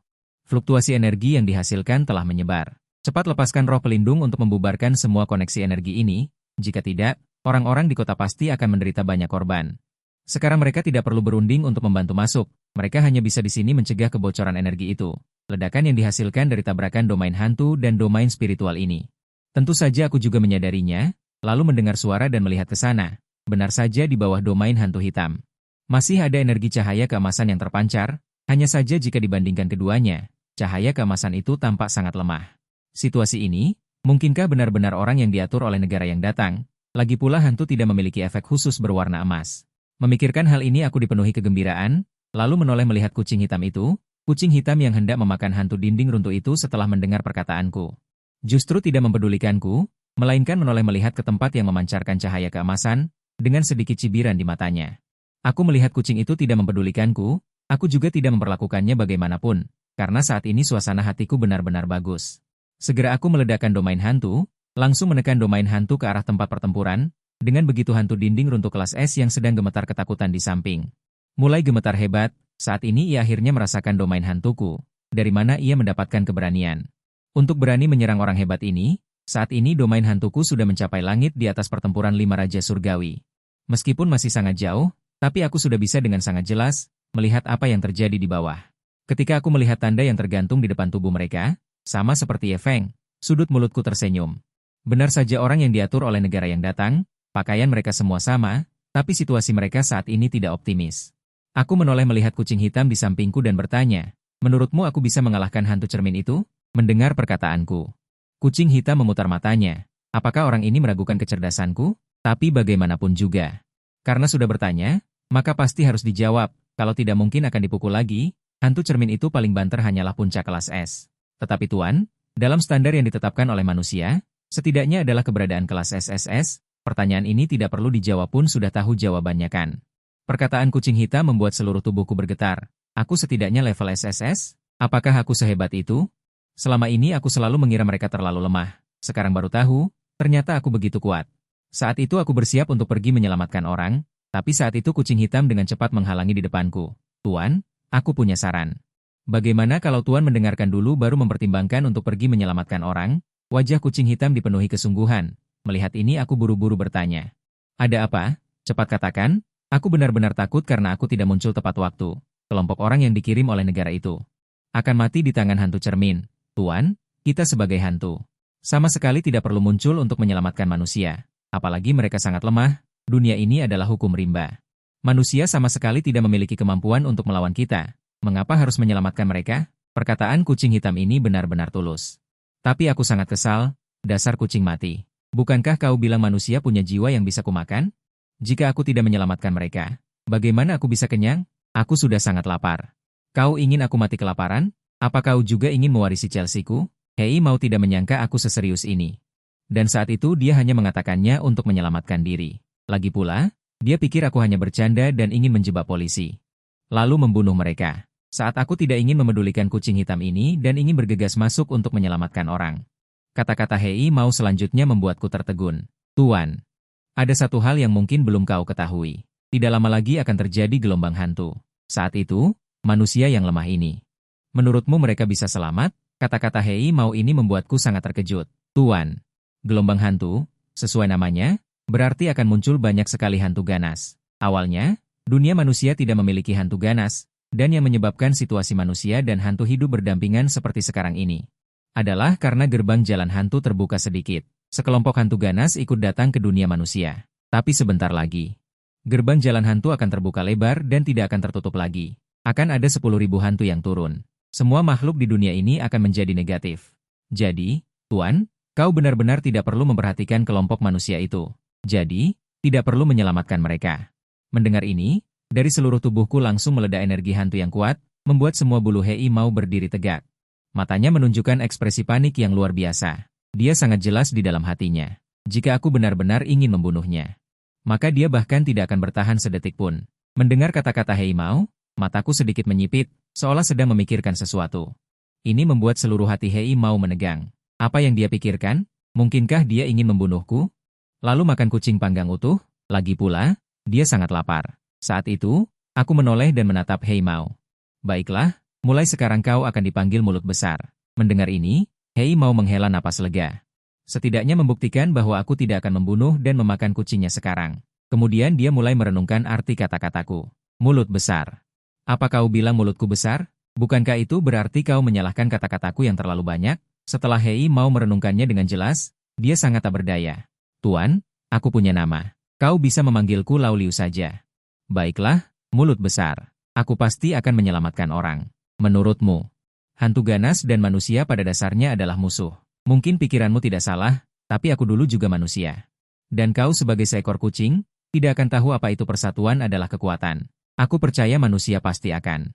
Fluktuasi energi yang dihasilkan telah menyebar. Cepat lepaskan roh pelindung untuk membubarkan semua koneksi energi ini. Jika tidak, orang-orang di kota pasti akan menderita banyak korban. Sekarang mereka tidak perlu berunding untuk membantu masuk. Mereka hanya bisa di sini mencegah kebocoran energi itu. Ledakan yang dihasilkan dari tabrakan domain hantu dan domain spiritual ini. Tentu saja aku juga menyadarinya, lalu mendengar suara dan melihat ke sana. Benar saja di bawah domain hantu hitam. Masih ada energi cahaya keemasan yang terpancar, hanya saja jika dibandingkan keduanya, cahaya keemasan itu tampak sangat lemah. Situasi ini, mungkinkah benar-benar orang yang diatur oleh negara yang datang? Lagi pula hantu tidak memiliki efek khusus berwarna emas. Memikirkan hal ini aku dipenuhi kegembiraan, lalu menoleh melihat kucing hitam itu, kucing hitam yang hendak memakan hantu dinding runtuh itu setelah mendengar perkataanku. Justru tidak mempedulikanku, melainkan menoleh melihat ke tempat yang memancarkan cahaya keemasan, dengan sedikit cibiran di matanya. Aku melihat kucing itu tidak mempedulikanku, aku juga tidak memperlakukannya bagaimanapun, karena saat ini suasana hatiku benar-benar bagus. Segera aku meledakkan domain hantu, langsung menekan domain hantu ke arah tempat pertempuran. Dengan begitu hantu dinding runtuh kelas S yang sedang gemetar ketakutan di samping. Mulai gemetar hebat, saat ini ia akhirnya merasakan domain hantuku. Dari mana ia mendapatkan keberanian. Untuk berani menyerang orang hebat ini, saat ini domain hantuku sudah mencapai langit di atas pertempuran 5 Raja Surgawi. Meskipun masih sangat jauh, tapi aku sudah bisa dengan sangat jelas, melihat apa yang terjadi di bawah. Ketika aku melihat tanda yang tergantung di depan tubuh mereka, sama seperti Ye Feng, sudut mulutku tersenyum. Benar saja orang yang diatur oleh negara yang datang, pakaian mereka semua sama, tapi situasi mereka saat ini tidak optimis. Aku menoleh melihat kucing hitam di sampingku dan bertanya, menurutmu aku bisa mengalahkan hantu cermin itu? Mendengar perkataanku. Kucing hitam memutar matanya. Apakah orang ini meragukan kecerdasanku? Tapi bagaimanapun juga. Karena sudah bertanya, maka pasti harus dijawab, kalau tidak mungkin akan dipukul lagi, hantu cermin itu paling banter hanyalah puncak kelas S. Tetapi Tuan, dalam standar yang ditetapkan oleh manusia, setidaknya adalah keberadaan kelas SSS. Pertanyaan ini tidak perlu dijawab pun sudah tahu jawabannya kan. Perkataan kucing hitam membuat seluruh tubuhku bergetar. Aku setidaknya level SSS? Apakah aku sehebat itu? Selama ini aku selalu mengira mereka terlalu lemah. Sekarang baru tahu, ternyata aku begitu kuat. Saat itu aku bersiap untuk pergi menyelamatkan orang, tapi saat itu kucing hitam dengan cepat menghalangi di depanku. Tuan, aku punya saran. Bagaimana kalau Tuan mendengarkan dulu baru mempertimbangkan untuk pergi menyelamatkan orang? Wajah kucing hitam dipenuhi kesungguhan. Melihat ini aku buru-buru bertanya. Ada apa? Cepat katakan, aku benar-benar takut karena aku tidak muncul tepat waktu. Kelompok orang yang dikirim oleh negara itu akan mati di tangan hantu cermin. Tuan, kita sebagai hantu sama sekali tidak perlu muncul untuk menyelamatkan manusia. Apalagi mereka sangat lemah, dunia ini adalah hukum rimba. Manusia sama sekali tidak memiliki kemampuan untuk melawan kita. Mengapa harus menyelamatkan mereka? Perkataan kucing hitam ini benar-benar tulus. Tapi aku sangat kesal, dasar kucing mati. Bukankah kau bilang manusia punya jiwa yang bisa kumakan? Jika aku tidak menyelamatkan mereka, bagaimana aku bisa kenyang? Aku sudah sangat lapar. Kau ingin aku mati kelaparan? Apa kau juga ingin mewarisi Chelsea-ku? Hei mau tidak menyangka aku seserius ini. Dan saat itu dia hanya mengatakannya untuk menyelamatkan diri. Lagi pula, dia pikir aku hanya bercanda dan ingin menjebak polisi. Lalu membunuh mereka. Saat aku tidak ingin memedulikan kucing hitam ini dan ingin bergegas masuk untuk menyelamatkan orang. Kata-kata Hei mau selanjutnya membuatku tertegun. Tuan, ada satu hal yang mungkin belum kau ketahui. Tidak lama lagi akan terjadi gelombang hantu. Saat itu, manusia yang lemah ini. Menurutmu mereka bisa selamat? Kata-kata Hei Mao ini membuatku sangat terkejut. Tuan, gelombang hantu, sesuai namanya, berarti akan muncul banyak sekali hantu ganas. Awalnya, dunia manusia tidak memiliki hantu ganas, dan yang menyebabkan situasi manusia dan hantu hidup berdampingan seperti sekarang ini adalah karena gerbang jalan hantu terbuka sedikit. Sekelompok hantu ganas ikut datang ke dunia manusia. Tapi sebentar lagi, gerbang jalan hantu akan terbuka lebar dan tidak akan tertutup lagi. Akan ada 10.000 hantu yang turun. Semua makhluk di dunia ini akan menjadi negatif. Jadi, Tuan, kau benar-benar tidak perlu memperhatikan kelompok manusia itu. Jadi, tidak perlu menyelamatkan mereka. Mendengar ini, dari seluruh tubuhku langsung meledak energi hantu yang kuat, membuat semua bulu Hei Mao berdiri tegak. Matanya menunjukkan ekspresi panik yang luar biasa. Dia sangat jelas di dalam hatinya. Jika aku benar-benar ingin membunuhnya, maka dia bahkan tidak akan bertahan sedetik pun. Mendengar kata-kata Hei Mao, mataku sedikit menyipit, seolah sedang memikirkan sesuatu. Ini membuat seluruh hati Hei Mao menegang. Apa yang dia pikirkan? Mungkinkah dia ingin membunuhku? Lalu makan kucing panggang utuh? Lagi pula, dia sangat lapar. Saat itu, aku menoleh dan menatap Hei Mao. Baiklah, mulai sekarang kau akan dipanggil mulut besar. Mendengar ini, Hei Mao menghela napas lega. Setidaknya membuktikan bahwa aku tidak akan membunuh dan memakan kucingnya sekarang. Kemudian dia mulai merenungkan arti kata-kataku. Mulut besar. Apa kau bilang mulutku besar? Bukankah itu berarti kau menyalahkan kata-kataku yang terlalu banyak? Setelah Hei Mao merenungkannya dengan jelas, dia sangat tak berdaya. Tuan, aku punya nama. Kau bisa memanggilku Lao Liu saja. Baiklah, mulut besar. Aku pasti akan menyelamatkan orang. Menurutmu, hantu ganas dan manusia pada dasarnya adalah musuh. Mungkin pikiranmu tidak salah, tapi aku dulu juga manusia. Dan kau sebagai seekor kucing, tidak akan tahu apa itu persatuan adalah kekuatan. Aku percaya manusia pasti akan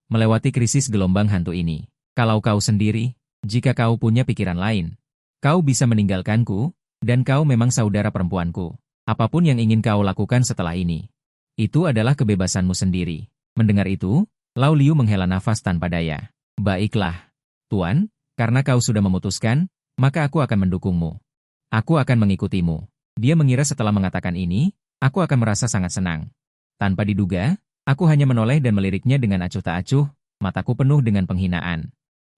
melewati krisis gelombang hantu ini. Kalau kau sendiri, jika kau punya pikiran lain, kau bisa meninggalkanku, dan kau memang saudara perempuanku. Apapun yang ingin kau lakukan setelah ini, itu adalah kebebasanmu sendiri. Mendengar itu, Lao Liu menghela nafas tanpa daya. Baiklah, Tuan, karena kau sudah memutuskan, maka aku akan mendukungmu. Aku akan mengikutimu. Dia mengira setelah mengatakan ini, aku akan merasa sangat senang. Tanpa diduga, aku hanya menoleh dan meliriknya dengan acuh tak acuh, mataku penuh dengan penghinaan.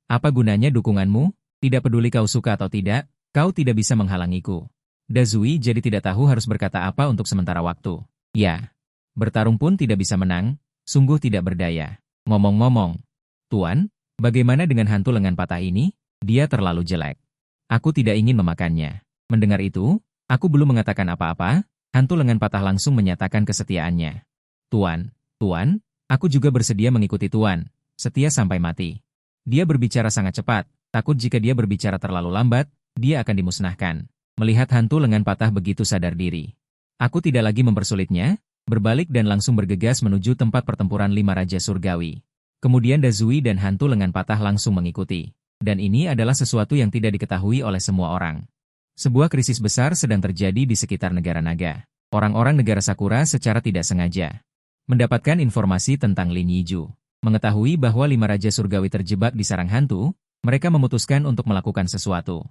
Apa gunanya dukunganmu? Tidak peduli kau suka atau tidak, kau tidak bisa menghalangiku. Dazui jadi tidak tahu harus berkata apa untuk sementara waktu. Ya, bertarung pun tidak bisa menang, sungguh tidak berdaya. Ngomong-ngomong, Tuan, bagaimana dengan hantu lengan patah ini? Dia terlalu jelek. Aku tidak ingin memakannya. Mendengar itu, aku belum mengatakan apa-apa, hantu lengan patah langsung menyatakan kesetiaannya. Tuan, aku juga bersedia mengikuti Tuan, setia sampai mati. Dia berbicara sangat cepat, takut jika dia berbicara terlalu lambat, dia akan dimusnahkan. Melihat hantu lengan patah begitu sadar diri, aku tidak lagi mempersulitnya, berbalik dan langsung bergegas menuju tempat pertempuran 5 Raja Surgawi. Kemudian Dazui dan hantu lengan patah langsung mengikuti. Dan ini adalah sesuatu yang tidak diketahui oleh semua orang. Sebuah krisis besar sedang terjadi di sekitar negara naga. Orang-orang negara Sakura secara tidak sengaja mendapatkan informasi tentang Lin Yiju. Mengetahui bahwa 5 Raja Surgawi terjebak di sarang hantu, mereka memutuskan untuk melakukan sesuatu.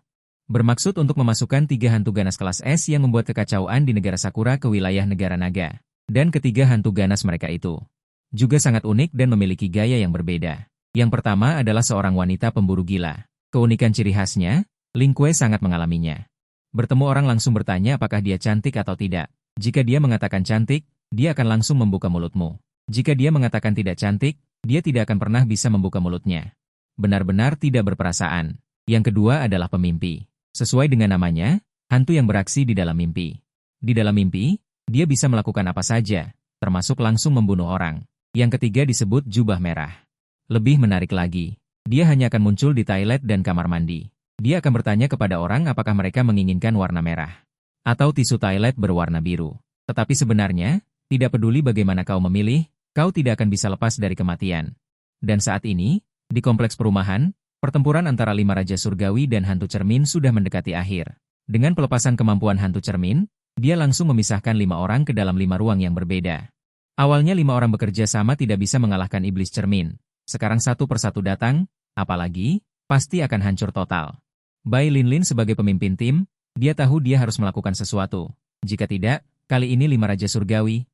Bermaksud untuk memasukkan 3 hantu ganas kelas S yang membuat kekacauan di negara Sakura ke wilayah negara naga. Dan ketiga hantu ganas mereka itu juga sangat unik dan memiliki gaya yang berbeda. Yang pertama adalah seorang wanita pemburu gila. Keunikan ciri khasnya, Ling Kue sangat mengalaminya. Bertemu orang langsung bertanya apakah dia cantik atau tidak. Jika dia mengatakan cantik, dia akan langsung membuka mulutmu. Jika dia mengatakan tidak cantik, dia tidak akan pernah bisa membuka mulutnya. Benar-benar tidak berperasaan. Yang kedua adalah pemimpi. Sesuai dengan namanya, hantu yang beraksi di dalam mimpi. Di dalam mimpi, dia bisa melakukan apa saja, termasuk langsung membunuh orang. Yang ketiga disebut jubah merah. Lebih menarik lagi, dia hanya akan muncul di toilet dan kamar mandi. Dia akan bertanya kepada orang apakah mereka menginginkan warna merah atau tisu toilet berwarna biru. Tetapi sebenarnya, tidak peduli bagaimana kau memilih, kau tidak akan bisa lepas dari kematian. Dan saat ini, di kompleks perumahan, pertempuran antara 5 Raja Surgawi dan hantu cermin sudah mendekati akhir. Dengan pelepasan kemampuan hantu cermin, dia langsung memisahkan 5 orang ke dalam 5 ruang yang berbeda. Awalnya 5 orang bekerja sama tidak bisa mengalahkan iblis cermin. Sekarang satu persatu datang, apalagi, pasti akan hancur total. Bai Linlin sebagai pemimpin tim, dia tahu dia harus melakukan sesuatu. Jika tidak, kali ini 5 Raja Surgawi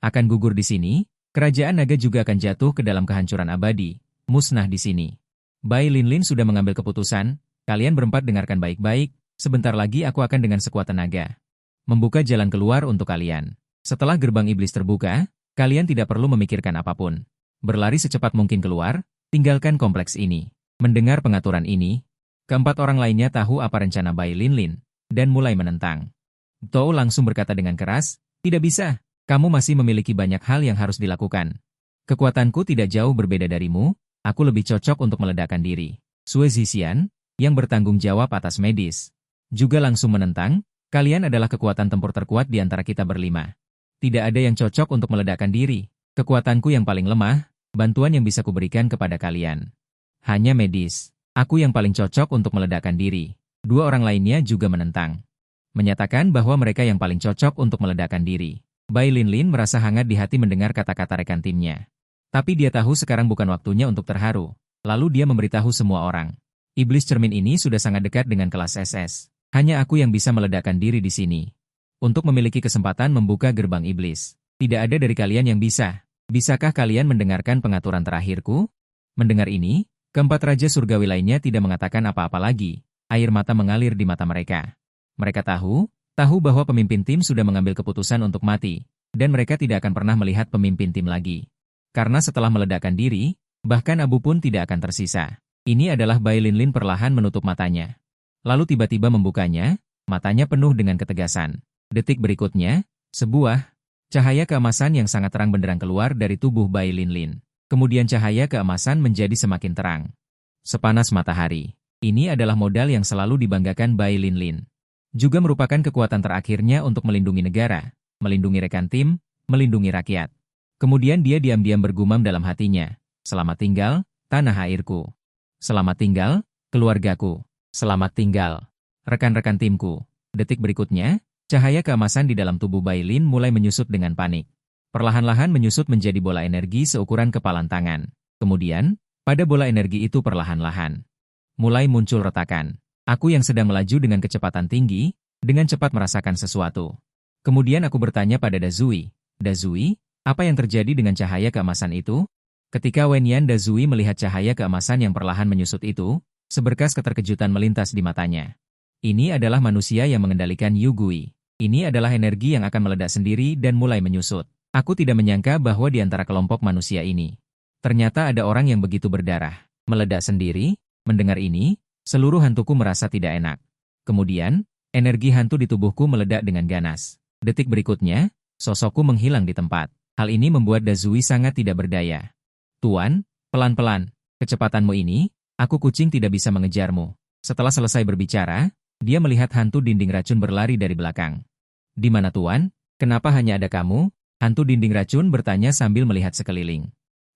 akan gugur di sini, Kerajaan naga juga akan jatuh ke dalam kehancuran abadi, musnah di sini. Bai Linlin sudah mengambil keputusan, kalian berempat dengarkan baik-baik, sebentar lagi aku akan dengan sekuat tenaga membuka jalan keluar untuk kalian. Setelah gerbang iblis terbuka, kalian tidak perlu memikirkan apapun. Berlari secepat mungkin keluar, tinggalkan kompleks ini. Mendengar pengaturan ini, keempat orang lainnya tahu apa rencana Bai Linlin, dan mulai menentang. Tou langsung berkata dengan keras, tidak bisa. Kamu masih memiliki banyak hal yang harus dilakukan. Kekuatanku tidak jauh berbeda darimu, aku lebih cocok untuk meledakkan diri. Sue Zixian, yang bertanggung jawab atas medis, juga langsung menentang, kalian adalah kekuatan tempur terkuat di antara kita berlima. Tidak ada yang cocok untuk meledakkan diri. Kekuatanku yang paling lemah, bantuan yang bisa kuberikan kepada kalian hanya medis. Aku yang paling cocok untuk meledakkan diri. Dua orang lainnya juga menentang, menyatakan bahwa mereka yang paling cocok untuk meledakkan diri. Bai Linlin merasa hangat di hati mendengar kata-kata rekan timnya. Tapi dia tahu sekarang bukan waktunya untuk terharu. Lalu dia memberitahu semua orang. Iblis cermin ini sudah sangat dekat dengan kelas SS. Hanya aku yang bisa meledakkan diri di sini. Untuk memiliki kesempatan membuka gerbang iblis. Tidak ada dari kalian yang bisa. Bisakah kalian mendengarkan pengaturan terakhirku? Mendengar ini, keempat raja surgawi lainnya tidak mengatakan apa-apa lagi. Air mata mengalir di mata mereka. Mereka tahu bahwa pemimpin tim sudah mengambil keputusan untuk mati, dan mereka tidak akan pernah melihat pemimpin tim lagi. Karena setelah meledakkan diri, bahkan abu pun tidak akan tersisa. Ini adalah Bai Linlin perlahan menutup matanya. Lalu tiba-tiba membukanya, matanya penuh dengan ketegasan. Detik berikutnya, sebuah cahaya keemasan yang sangat terang benderang keluar dari tubuh Bai Linlin. Kemudian cahaya keemasan menjadi semakin terang, sepanas matahari. Ini adalah modal yang selalu dibanggakan Bai Linlin. Juga merupakan kekuatan terakhirnya untuk melindungi negara, melindungi rekan tim, melindungi rakyat. Kemudian dia diam-diam bergumam dalam hatinya, selamat tinggal, tanah airku. Selamat tinggal, keluargaku. Selamat tinggal, rekan-rekan timku. Detik berikutnya, cahaya keemasan di dalam tubuh Bai Lin mulai menyusut dengan panik. Perlahan-lahan menyusut menjadi bola energi seukuran kepalan tangan. Kemudian, pada bola energi itu perlahan-lahan mulai muncul retakan. Aku yang sedang melaju dengan kecepatan tinggi, dengan cepat merasakan sesuatu. Kemudian aku bertanya pada Dazui, Dazui, apa yang terjadi dengan cahaya keemasan itu? Ketika Wenyan Dazui melihat cahaya keemasan yang perlahan menyusut itu, seberkas keterkejutan melintas di matanya. Ini adalah manusia yang mengendalikan Yu Gui. Ini adalah energi yang akan meledak sendiri dan mulai menyusut. Aku tidak menyangka bahwa di antara kelompok manusia ini, ternyata ada orang yang begitu berdarah. Meledak sendiri. Mendengar ini, seluruh hantuku merasa tidak enak. Kemudian, energi hantu di tubuhku meledak dengan ganas. Detik berikutnya, sosokku menghilang di tempat. Hal ini membuat Dazui sangat tidak berdaya. Tuan, pelan-pelan, kecepatanmu ini, aku kucing tidak bisa mengejarmu. Setelah selesai berbicara, dia melihat hantu dinding racun berlari dari belakang. Di mana Tuan? Kenapa hanya ada kamu? Hantu dinding racun bertanya sambil melihat sekeliling.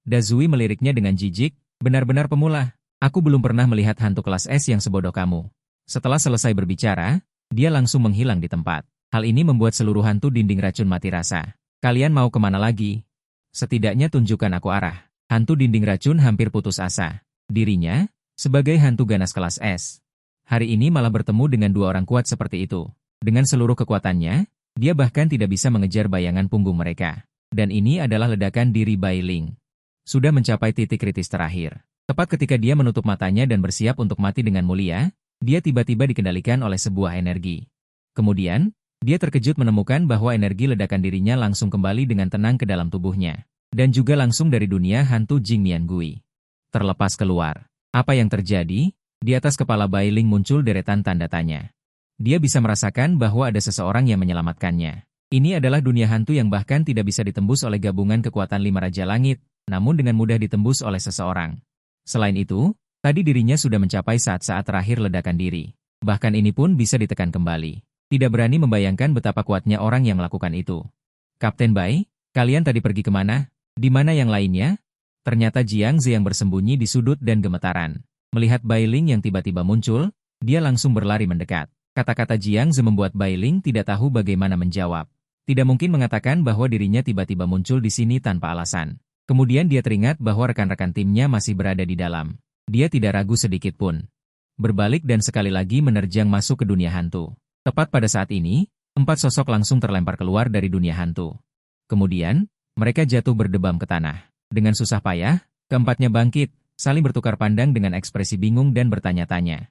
Dazui meliriknya dengan jijik, benar-benar pemula. Aku belum pernah melihat hantu kelas S yang sebodoh kamu. Setelah selesai berbicara, dia langsung menghilang di tempat. Hal ini membuat seluruh hantu dinding racun mati rasa. Kalian mau kemana lagi? Setidaknya tunjukkan aku arah. Hantu dinding racun hampir putus asa. Dirinya, sebagai hantu ganas kelas S, hari ini malah bertemu dengan dua orang kuat seperti itu. Dengan seluruh kekuatannya, dia bahkan tidak bisa mengejar bayangan punggung mereka. Dan ini adalah ledakan diri Bai Ling. Sudah mencapai titik kritis terakhir. Tepat ketika dia menutup matanya dan bersiap untuk mati dengan mulia, dia tiba-tiba dikendalikan oleh sebuah energi. Kemudian, dia terkejut menemukan bahwa energi ledakan dirinya langsung kembali dengan tenang ke dalam tubuhnya. Dan juga langsung dari dunia hantu Jing Mian Gui. Terlepas keluar. Apa yang terjadi? Di atas kepala Bai Ling muncul deretan tanda tanya. Dia bisa merasakan bahwa ada seseorang yang menyelamatkannya. Ini adalah dunia hantu yang bahkan tidak bisa ditembus oleh gabungan kekuatan 5 Raja Langit, namun dengan mudah ditembus oleh seseorang. Selain itu, tadi dirinya sudah mencapai saat-saat terakhir ledakan diri. Bahkan ini pun bisa ditekan kembali. Tidak berani membayangkan betapa kuatnya orang yang melakukan itu. Kapten Bai, kalian tadi pergi kemana? Di mana yang lainnya? Ternyata Jiang Zi yang bersembunyi di sudut dan gemetaran. Melihat Bai Ling yang tiba-tiba muncul, dia langsung berlari mendekat. Kata-kata Jiang Zi membuat Bai Ling tidak tahu bagaimana menjawab. Tidak mungkin mengatakan bahwa dirinya tiba-tiba muncul di sini tanpa alasan. Kemudian dia teringat bahwa rekan-rekan timnya masih berada di dalam. Dia tidak ragu sedikit pun. Berbalik dan sekali lagi menerjang masuk ke dunia hantu. Tepat pada saat ini, 4 sosok langsung terlempar keluar dari dunia hantu. Kemudian, Mereka jatuh berdebam ke tanah. Dengan susah payah, keempatnya bangkit, saling bertukar pandang dengan ekspresi bingung dan bertanya-tanya.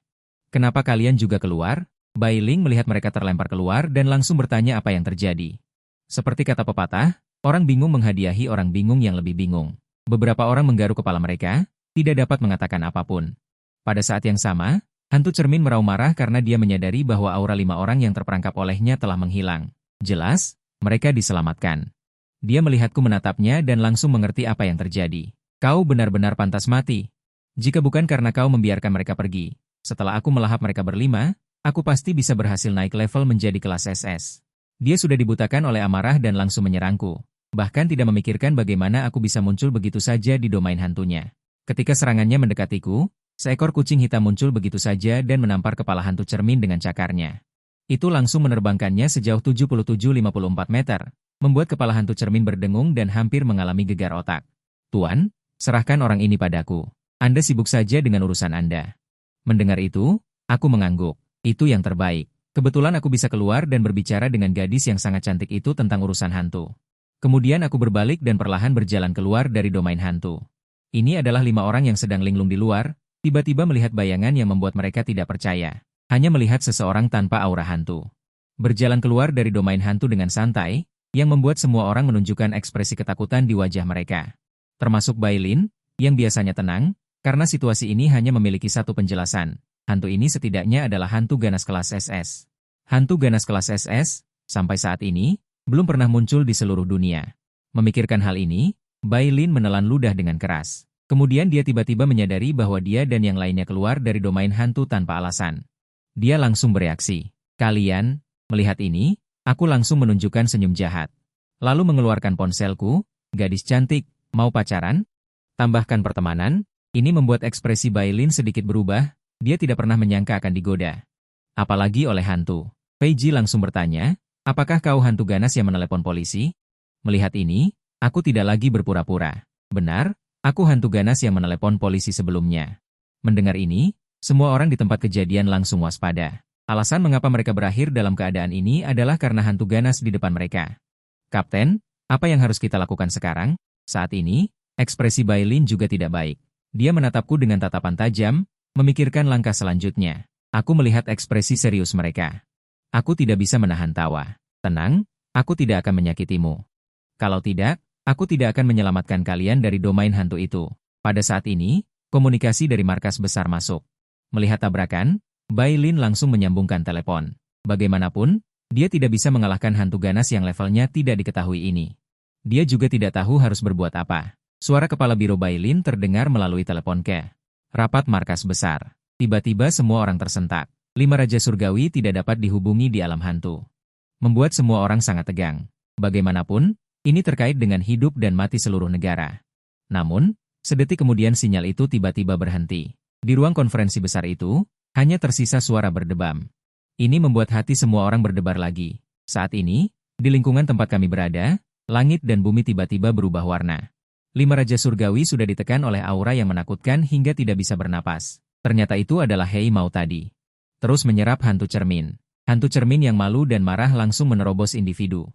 Kenapa kalian juga keluar? Bai Ling melihat mereka terlempar keluar dan langsung bertanya apa yang terjadi. Seperti kata pepatah, orang bingung menghadiahi orang bingung yang lebih bingung. Beberapa orang menggaruk kepala mereka, tidak dapat mengatakan apapun. Pada saat yang sama, hantu cermin meraung marah karena dia menyadari bahwa aura 5 orang yang terperangkap olehnya telah menghilang. Jelas, mereka diselamatkan. Dia melihatku menatapnya dan langsung mengerti apa yang terjadi. Kau benar-benar pantas mati. Jika bukan karena kau membiarkan mereka pergi, setelah aku melahap mereka berlima, aku pasti bisa berhasil naik level menjadi kelas SS. Dia sudah dibutakan oleh amarah dan langsung menyerangku. Bahkan tidak memikirkan bagaimana aku bisa muncul begitu saja di domain hantunya. Ketika serangannya mendekatiku, seekor kucing hitam muncul begitu saja dan menampar kepala hantu cermin dengan cakarnya. Itu langsung menerbangkannya sejauh 77,54 meter, membuat kepala hantu cermin berdengung dan hampir mengalami gegar otak. Tuan, serahkan orang ini padaku. Anda sibuk saja dengan urusan Anda. Mendengar itu, aku mengangguk. Itu yang terbaik. Kebetulan aku bisa keluar dan berbicara dengan gadis yang sangat cantik itu tentang urusan hantu. Kemudian aku berbalik dan perlahan berjalan keluar dari domain hantu. Ini adalah 5 orang yang sedang linglung di luar, tiba-tiba melihat bayangan yang membuat mereka tidak percaya. Hanya melihat seseorang tanpa aura hantu. Berjalan keluar dari domain hantu dengan santai, yang membuat semua orang menunjukkan ekspresi ketakutan di wajah mereka. Termasuk Bai Lin, yang biasanya tenang, karena situasi ini hanya memiliki satu penjelasan. Hantu ini setidaknya adalah hantu ganas kelas SS. Hantu ganas kelas SS, sampai saat ini, belum pernah muncul di seluruh dunia. Memikirkan hal ini, Bai Lin menelan ludah dengan keras. Kemudian dia tiba-tiba menyadari bahwa dia dan yang lainnya keluar dari domain hantu tanpa alasan. Dia langsung bereaksi. Kalian, melihat ini, aku langsung menunjukkan senyum jahat. Lalu mengeluarkan ponselku, gadis cantik, mau pacaran? Tambahkan pertemanan, ini membuat ekspresi Bai Lin sedikit berubah, dia tidak pernah menyangka akan digoda. Apalagi oleh hantu. Fei Ji langsung bertanya, apakah kau hantu ganas yang menelepon polisi? Melihat ini, aku tidak lagi berpura-pura. Benar, aku hantu ganas yang menelepon polisi sebelumnya. Mendengar ini, semua orang di tempat kejadian langsung waspada. Alasan mengapa mereka berakhir dalam keadaan ini adalah karena hantu ganas di depan mereka. Kapten, apa yang harus kita lakukan sekarang? Saat ini, ekspresi Bai Lin juga tidak baik. Dia menatapku dengan tatapan tajam, memikirkan langkah selanjutnya. Aku melihat ekspresi serius mereka. Aku tidak bisa menahan tawa. Tenang, aku tidak akan menyakitimu. Kalau tidak, aku tidak akan menyelamatkan kalian dari domain hantu itu. Pada saat ini, komunikasi dari markas besar masuk. Melihat tabrakan, Bai Lin langsung menyambungkan telepon. Bagaimanapun, dia tidak bisa mengalahkan hantu ganas yang levelnya tidak diketahui ini. Dia juga tidak tahu harus berbuat apa. Suara kepala biro Bai Lin terdengar melalui telepon ke rapat markas besar. Tiba-tiba semua orang tersentak. 5 Raja Surgawi tidak dapat dihubungi di alam hantu. Membuat semua orang sangat tegang. Bagaimanapun, ini terkait dengan hidup dan mati seluruh negara. Namun, sedetik kemudian sinyal itu tiba-tiba berhenti. Di ruang konferensi besar itu, hanya tersisa suara berdebam. Ini membuat hati semua orang berdebar lagi. Saat ini, di lingkungan tempat kami berada, langit dan bumi tiba-tiba berubah warna. 5 Raja Surgawi sudah ditekan oleh aura yang menakutkan hingga tidak bisa bernapas. Ternyata itu adalah Hei Mao tadi. Terus menyerap hantu cermin. Hantu cermin yang malu dan marah langsung menerobos individu.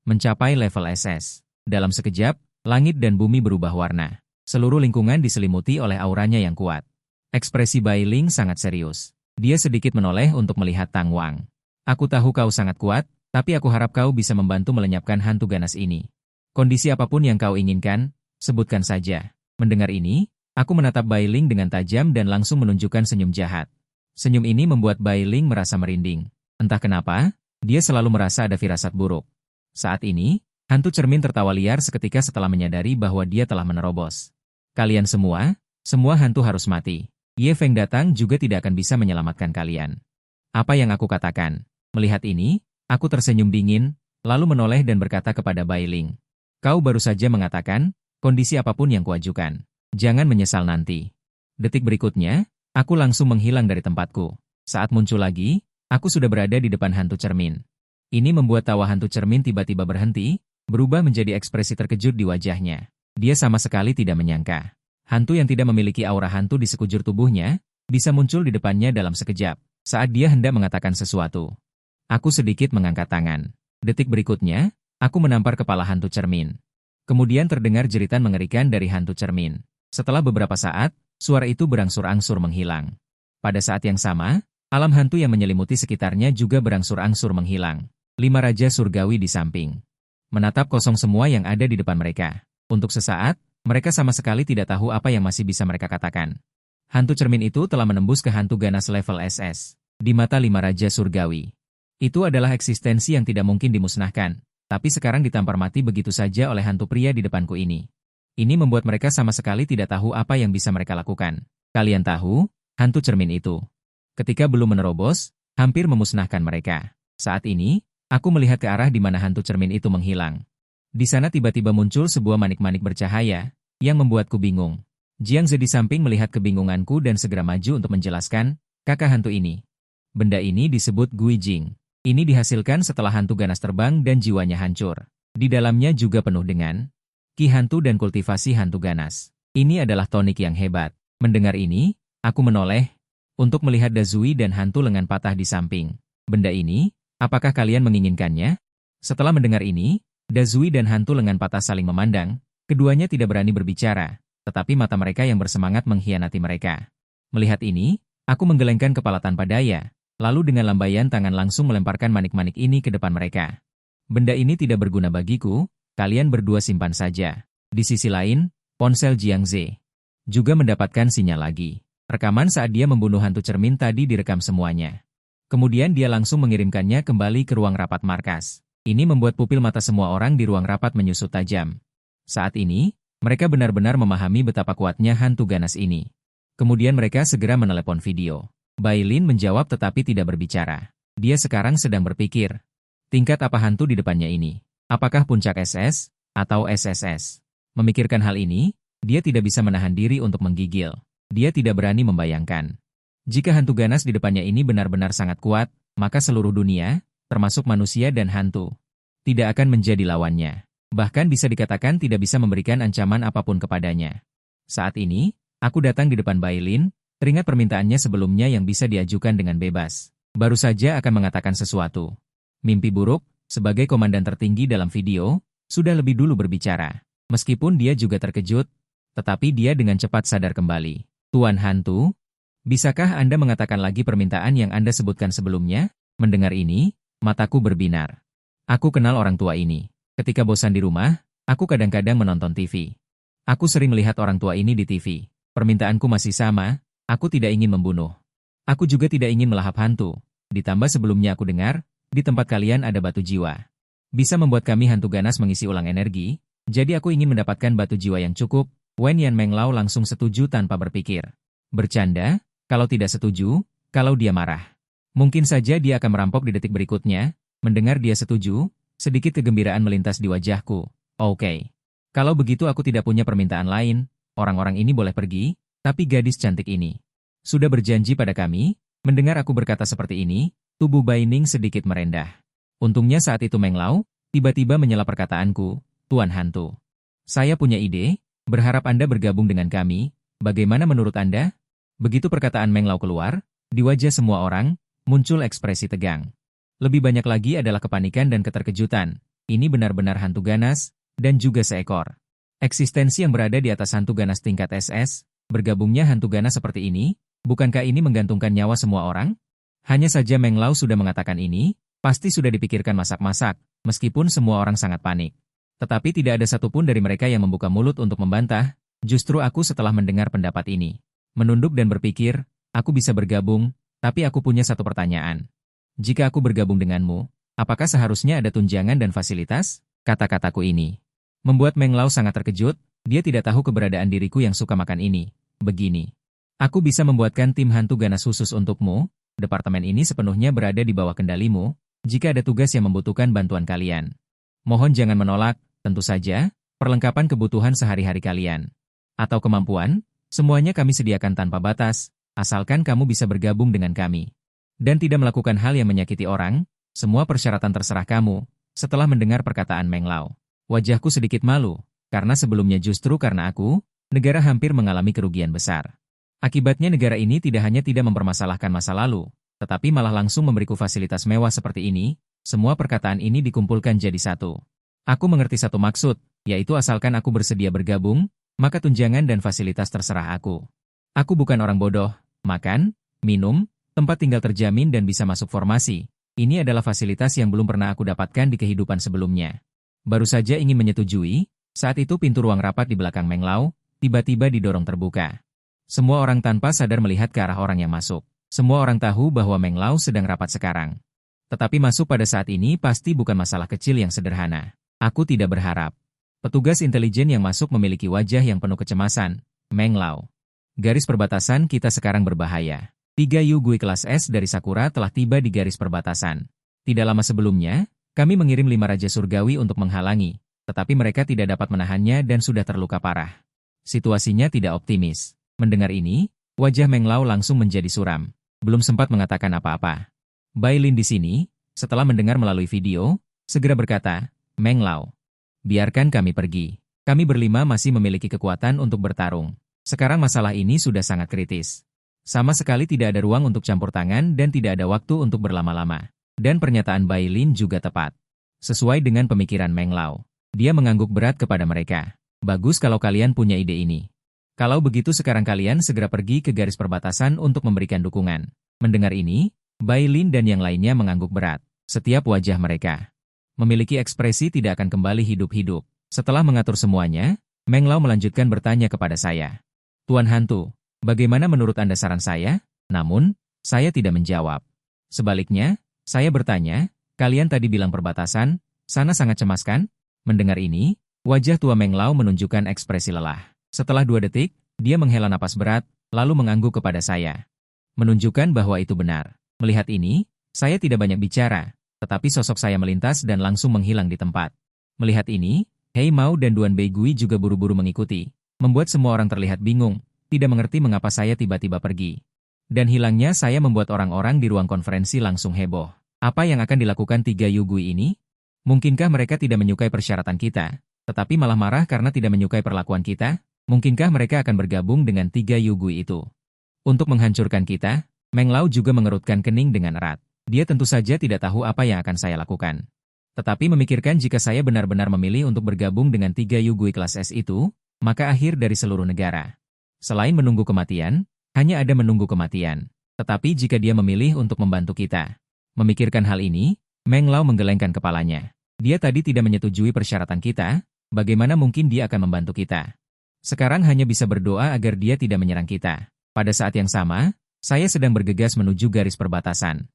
Mencapai level SS. Dalam sekejap, langit dan bumi berubah warna. Seluruh lingkungan diselimuti oleh auranya yang kuat. Ekspresi Bai Ling sangat serius. Dia sedikit menoleh untuk melihat Tang Wang. Aku tahu kau sangat kuat, tapi aku harap kau bisa membantu melenyapkan hantu ganas ini. Kondisi apapun yang kau inginkan, sebutkan saja. Mendengar ini, aku menatap Bai Ling dengan tajam dan langsung menunjukkan senyum jahat. Senyum ini membuat Bai Ling merasa merinding. Entah kenapa, dia selalu merasa ada firasat buruk. Saat ini, hantu cermin tertawa liar seketika setelah menyadari bahwa dia telah menerobos. Kalian semua hantu harus mati. Ye Feng datang juga tidak akan bisa menyelamatkan kalian. Apa yang aku katakan? Melihat ini, aku tersenyum dingin, lalu menoleh dan berkata kepada Bai Ling. Kau baru saja mengatakan, kondisi apapun yang kuajukan. Jangan menyesal nanti. Detik berikutnya, aku langsung menghilang dari tempatku. Saat muncul lagi, aku sudah berada di depan hantu cermin. Ini membuat tawa hantu cermin tiba-tiba berhenti, berubah menjadi ekspresi terkejut di wajahnya. Dia sama sekali tidak menyangka. Hantu yang tidak memiliki aura hantu di sekujur tubuhnya, bisa muncul di depannya dalam sekejap, saat dia hendak mengatakan sesuatu. Aku sedikit mengangkat tangan. Detik berikutnya, aku menampar kepala hantu cermin. Kemudian terdengar jeritan mengerikan dari hantu cermin. Setelah beberapa saat, suara itu berangsur-angsur menghilang. Pada saat yang sama, alam hantu yang menyelimuti sekitarnya juga berangsur-angsur menghilang. 5 raja surgawi di samping. Menatap kosong semua yang ada di depan mereka. Untuk sesaat, mereka sama sekali tidak tahu apa yang masih bisa mereka katakan. Hantu cermin itu telah menembus ke hantu ganas level SS. Di mata 5 raja surgawi. Itu adalah eksistensi yang tidak mungkin dimusnahkan. Tapi sekarang ditampar mati begitu saja oleh hantu pria di depanku ini. Ini membuat mereka sama sekali tidak tahu apa yang bisa mereka lakukan. Kalian tahu, hantu cermin itu. Ketika belum menerobos, hampir memusnahkan mereka. Saat ini, aku melihat ke arah di mana hantu cermin itu menghilang. Di sana tiba-tiba muncul sebuah manik-manik bercahaya, yang membuatku bingung. Jiang Ze di samping melihat kebingunganku dan segera maju untuk menjelaskan, kakak hantu ini. Benda ini disebut Gui Jing. Ini dihasilkan setelah hantu ganas terbang dan jiwanya hancur. Di dalamnya juga penuh dengan ki hantu dan kultivasi hantu ganas. Ini adalah tonik yang hebat. Mendengar ini, aku menoleh untuk melihat Dazui dan hantu lengan patah di samping. Benda ini, apakah kalian menginginkannya? Setelah mendengar ini, Dazui dan hantu lengan patah saling memandang. Keduanya tidak berani berbicara, tetapi mata mereka yang bersemangat mengkhianati mereka. Melihat ini, aku menggelengkan kepala tanpa daya. Lalu dengan lambaian tangan langsung melemparkan manik-manik ini ke depan mereka. Benda ini tidak berguna bagiku, kalian berdua simpan saja. Di sisi lain, ponsel Jiang Ze juga mendapatkan sinyal lagi. Rekaman saat dia membunuh hantu cermin tadi direkam semuanya. Kemudian dia langsung mengirimkannya kembali ke ruang rapat markas. Ini membuat pupil mata semua orang di ruang rapat menyusut tajam. Saat ini, mereka benar-benar memahami betapa kuatnya hantu ganas ini. Kemudian mereka segera menelepon video. Bai Lin menjawab tetapi tidak berbicara. Dia sekarang sedang berpikir. Tingkat apa hantu di depannya ini? Apakah puncak SS atau SSS? Memikirkan hal ini, dia tidak bisa menahan diri untuk menggigil. Dia tidak berani membayangkan. Jika hantu ganas di depannya ini benar-benar sangat kuat, maka seluruh dunia, termasuk manusia dan hantu, tidak akan menjadi lawannya. Bahkan bisa dikatakan tidak bisa memberikan ancaman apapun kepadanya. Saat ini, aku datang di depan Bai Lin. Teringat permintaannya sebelumnya yang bisa diajukan dengan bebas. Baru saja akan mengatakan sesuatu. Mimpi buruk, sebagai komandan tertinggi dalam video, sudah lebih dulu berbicara. Meskipun dia juga terkejut, tetapi dia dengan cepat sadar kembali. Tuan Hantu, bisakah Anda mengatakan lagi permintaan yang Anda sebutkan sebelumnya? Mendengar ini, mataku berbinar. Aku kenal orang tua ini. Ketika bosan di rumah, aku kadang-kadang menonton TV. Aku sering melihat orang tua ini di TV. Permintaanku masih sama. Aku tidak ingin membunuh. Aku juga tidak ingin melahap hantu. Ditambah sebelumnya aku dengar, di tempat kalian ada batu jiwa. Bisa membuat kami hantu ganas mengisi ulang energi, jadi aku ingin mendapatkan batu jiwa yang cukup. Wen Yan Menglao langsung setuju tanpa berpikir. Bercanda, kalau tidak setuju, kalau dia marah. Mungkin saja dia akan merampok di detik berikutnya. Mendengar dia setuju, sedikit kegembiraan melintas di wajahku. Oke. Kalau begitu aku tidak punya permintaan lain, orang-orang ini boleh pergi. Tapi gadis cantik ini sudah berjanji pada kami. Mendengar aku berkata seperti ini, tubuh Bai Ning sedikit merendah. Untungnya saat itu Menglao tiba-tiba menyela perkataanku, Tuan Hantu. Saya punya ide, berharap Anda bergabung dengan kami. Bagaimana menurut Anda? Begitu perkataan Menglao keluar, di wajah semua orang muncul ekspresi tegang. Lebih banyak lagi adalah kepanikan dan keterkejutan. Ini benar-benar hantu ganas dan juga seekor eksistensi yang berada di atas hantu ganas tingkat SS. Bergabungnya hantu ganas seperti ini, bukankah ini menggantungkan nyawa semua orang? Hanya saja Menglao sudah mengatakan ini, pasti sudah dipikirkan masak-masak, meskipun semua orang sangat panik. Tetapi tidak ada satupun dari mereka yang membuka mulut untuk membantah, justru aku setelah mendengar pendapat ini. Menunduk dan berpikir, aku bisa bergabung, tapi aku punya satu pertanyaan. Jika aku bergabung denganmu, apakah seharusnya ada tunjangan dan fasilitas? Kata-kataku ini membuat Menglao sangat terkejut, dia tidak tahu keberadaan diriku yang suka makan ini. Begini, aku bisa membuatkan tim hantu ganas khusus untukmu. Departemen ini sepenuhnya berada di bawah kendalimu. Jika ada tugas yang membutuhkan bantuan kalian, mohon jangan menolak. Tentu saja, perlengkapan kebutuhan sehari-hari kalian atau kemampuan, semuanya kami sediakan tanpa batas, asalkan kamu bisa bergabung dengan kami dan tidak melakukan hal yang menyakiti orang. Semua persyaratan terserah kamu. Setelah mendengar perkataan Menglao, wajahku sedikit malu, karena sebelumnya justru karena aku, negara hampir mengalami kerugian besar. Akibatnya negara ini tidak hanya tidak mempermasalahkan masa lalu, tetapi malah langsung memberiku fasilitas mewah seperti ini. Semua perkataan ini dikumpulkan jadi satu. Aku mengerti satu maksud, yaitu asalkan aku bersedia bergabung, maka tunjangan dan fasilitas terserah aku. Aku bukan orang bodoh, makan, minum, tempat tinggal terjamin dan bisa masuk formasi. Ini adalah fasilitas yang belum pernah aku dapatkan di kehidupan sebelumnya. Baru saja ingin menyetujui, saat itu pintu ruang rapat di belakang Meng Lao tiba-tiba didorong terbuka. Semua orang tanpa sadar melihat ke arah orang yang masuk. Semua orang tahu bahwa Meng Lao sedang rapat sekarang. Tetapi masuk pada saat ini pasti bukan masalah kecil yang sederhana. Aku tidak berharap. Petugas intelijen yang masuk memiliki wajah yang penuh kecemasan. Meng Lao. Garis perbatasan kita sekarang berbahaya. 3 Yugui kelas S dari Sakura telah tiba di garis perbatasan. Tidak lama sebelumnya, kami mengirim 5 Raja Surgawi untuk menghalangi, tetapi mereka tidak dapat menahannya dan sudah terluka parah. Situasinya tidak optimis. Mendengar ini, wajah Meng Lao langsung menjadi suram. Belum sempat mengatakan apa-apa. Bai Lin di sini, setelah mendengar melalui video, segera berkata, Meng Lao, biarkan kami pergi. Kami berlima masih memiliki kekuatan untuk bertarung. Sekarang masalah ini sudah sangat kritis. Sama sekali tidak ada ruang untuk campur tangan dan tidak ada waktu untuk berlama-lama. Dan pernyataan Bai Lin juga tepat. Sesuai dengan pemikiran Meng Lao. Dia mengangguk berat kepada mereka. Bagus kalau kalian punya ide ini. Kalau begitu sekarang kalian segera pergi ke garis perbatasan untuk memberikan dukungan. Mendengar ini, Bai Lin dan yang lainnya mengangguk berat. Setiap wajah mereka memiliki ekspresi tidak akan kembali hidup-hidup. Setelah mengatur semuanya, Meng Lao melanjutkan bertanya kepada saya. Tuan Hantu, bagaimana menurut Anda saran saya? Namun, saya tidak menjawab. Sebaliknya, saya bertanya, kalian tadi bilang perbatasan, sana sangat cemas kan? Mendengar ini, wajah tua Meng Lao menunjukkan ekspresi lelah. Setelah 2 detik, dia menghela napas berat, lalu mengangguk kepada saya. Menunjukkan bahwa itu benar. Melihat ini, saya tidak banyak bicara, tetapi sosok saya melintas dan langsung menghilang di tempat. Melihat ini, Hei Mao dan Duan Beigui juga buru-buru mengikuti, membuat semua orang terlihat bingung, tidak mengerti mengapa saya tiba-tiba pergi. Dan hilangnya saya membuat orang-orang di ruang konferensi langsung heboh. Apa yang akan dilakukan 3 Yugui ini? Mungkinkah mereka tidak menyukai persyaratan kita, tetapi malah marah karena tidak menyukai perlakuan kita? Mungkinkah mereka akan bergabung dengan 3 Yugui itu? Untuk menghancurkan kita, Meng Lao juga mengerutkan kening dengan erat. Dia tentu saja tidak tahu apa yang akan saya lakukan. Tetapi memikirkan jika saya benar-benar memilih untuk bergabung dengan 3 Yugui kelas S itu, maka akhir dari seluruh negara. Selain menunggu kematian, hanya ada menunggu kematian. Tetapi jika dia memilih untuk membantu kita. Memikirkan hal ini, Meng Lao menggelengkan kepalanya. Dia tadi tidak menyetujui persyaratan kita, bagaimana mungkin dia akan membantu kita? Sekarang hanya bisa berdoa agar dia tidak menyerang kita. Pada saat yang sama, saya sedang bergegas menuju garis perbatasan.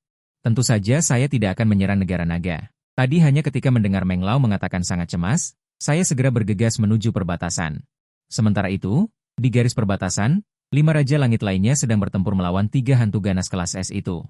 Tentu saja saya tidak akan menyerang negara naga. Tadi hanya ketika mendengar Meng Lao mengatakan sangat cemas, saya segera bergegas menuju perbatasan. Sementara itu, di garis perbatasan, 5 Raja Langit lainnya sedang bertempur melawan 3 hantu ganas kelas S itu.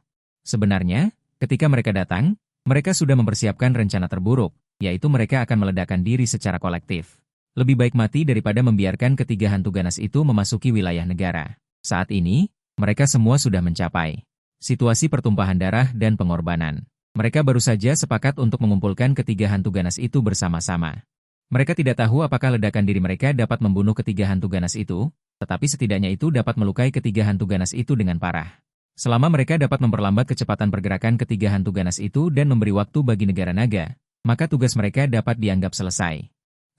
Sebenarnya, ketika mereka datang, mereka sudah mempersiapkan rencana terburuk, yaitu mereka akan meledakkan diri secara kolektif. Lebih baik mati daripada membiarkan ketiga hantu ganas itu memasuki wilayah negara. Saat ini, mereka semua sudah mencapai situasi pertumpahan darah dan pengorbanan. Mereka baru saja sepakat untuk mengumpulkan ketiga hantu ganas itu bersama-sama. Mereka tidak tahu apakah ledakan diri mereka dapat membunuh ketiga hantu ganas itu, tetapi setidaknya itu dapat melukai ketiga hantu ganas itu dengan parah. Selama mereka dapat memperlambat kecepatan pergerakan ketiga hantu ganas itu dan memberi waktu bagi negara naga, maka tugas mereka dapat dianggap selesai.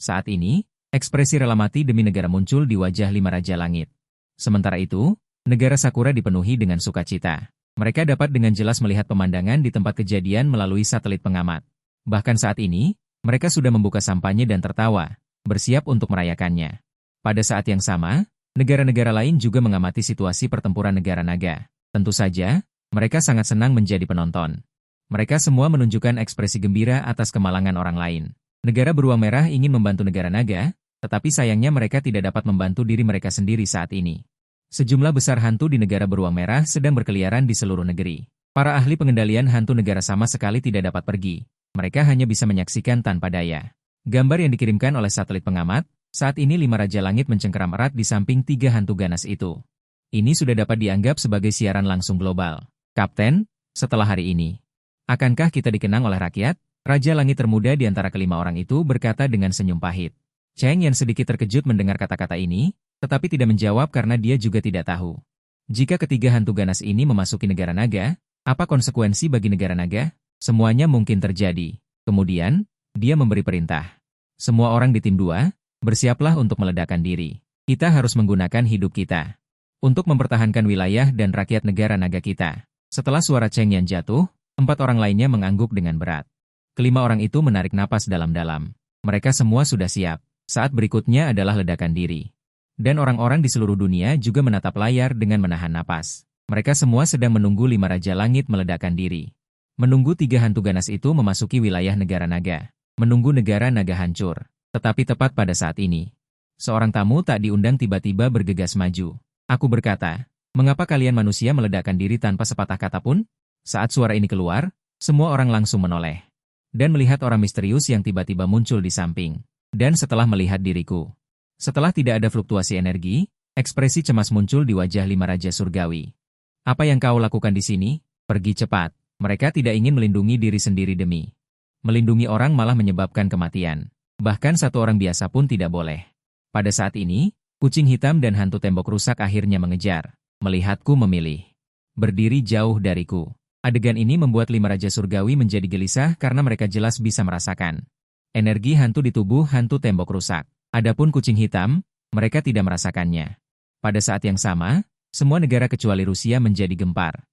Saat ini, ekspresi rela mati demi negara muncul di wajah 5 Raja Langit. Sementara itu, negara Sakura dipenuhi dengan sukacita. Mereka dapat dengan jelas melihat pemandangan di tempat kejadian melalui satelit pengamat. Bahkan saat ini, mereka sudah membuka sampahnya dan tertawa, bersiap untuk merayakannya. Pada saat yang sama, negara-negara lain juga mengamati situasi pertempuran negara naga. Tentu saja, mereka sangat senang menjadi penonton. Mereka semua menunjukkan ekspresi gembira atas kemalangan orang lain. Negara beruang merah ingin membantu negara naga, tetapi sayangnya mereka tidak dapat membantu diri mereka sendiri saat ini. Sejumlah besar hantu di negara beruang merah sedang berkeliaran di seluruh negeri. Para ahli pengendalian hantu negara sama sekali tidak dapat pergi. Mereka hanya bisa menyaksikan tanpa daya. Gambar yang dikirimkan oleh satelit pengamat, saat ini 5 Raja Langit mencengkeram erat di samping 3 hantu ganas itu. Ini sudah dapat dianggap sebagai siaran langsung global. Kapten, setelah hari ini, akankah kita dikenang oleh rakyat? Raja Langit termuda di antara kelima orang itu berkata dengan senyum pahit. Cheng yang sedikit terkejut mendengar kata-kata ini, tetapi tidak menjawab karena dia juga tidak tahu. Jika ketiga hantu ganas ini memasuki negara naga, apa konsekuensi bagi negara naga? Semuanya mungkin terjadi. Kemudian, dia memberi perintah. Semua orang di tim 2, bersiaplah untuk meledakkan diri. Kita harus menggunakan hidup kita untuk mempertahankan wilayah dan rakyat negara naga kita. Setelah suara Cheng Yan jatuh, 4 orang lainnya mengangguk dengan berat. Kelima orang itu menarik napas dalam-dalam. Mereka semua sudah siap. Saat berikutnya adalah ledakan diri. Dan orang-orang di seluruh dunia juga menatap layar dengan menahan napas. Mereka semua sedang menunggu 5 Raja Langit meledakkan diri. Menunggu 3 hantu ganas itu memasuki wilayah negara naga. Menunggu negara naga hancur. Tetapi tepat pada saat ini, seorang tamu tak diundang tiba-tiba bergegas maju. Aku berkata, mengapa kalian manusia meledakkan diri tanpa sepatah kata pun? Saat suara ini keluar, semua orang langsung menoleh. Dan melihat orang misterius yang tiba-tiba muncul di samping. Dan setelah melihat diriku, setelah tidak ada fluktuasi energi, ekspresi cemas muncul di wajah 5 Raja Surgawi. Apa yang kau lakukan di sini? Pergi cepat. Mereka tidak ingin melindungi diri sendiri demi melindungi orang malah menyebabkan kematian. Bahkan satu orang biasa pun tidak boleh. Pada saat ini, kucing hitam dan hantu tembok rusak akhirnya mengejar. Melihatku memilih berdiri jauh dariku. Adegan ini membuat 5 Raja Surgawi menjadi gelisah karena mereka jelas bisa merasakan energi hantu di tubuh hantu tembok rusak. Adapun kucing hitam, mereka tidak merasakannya. Pada saat yang sama, semua negara kecuali Rusia menjadi gempar.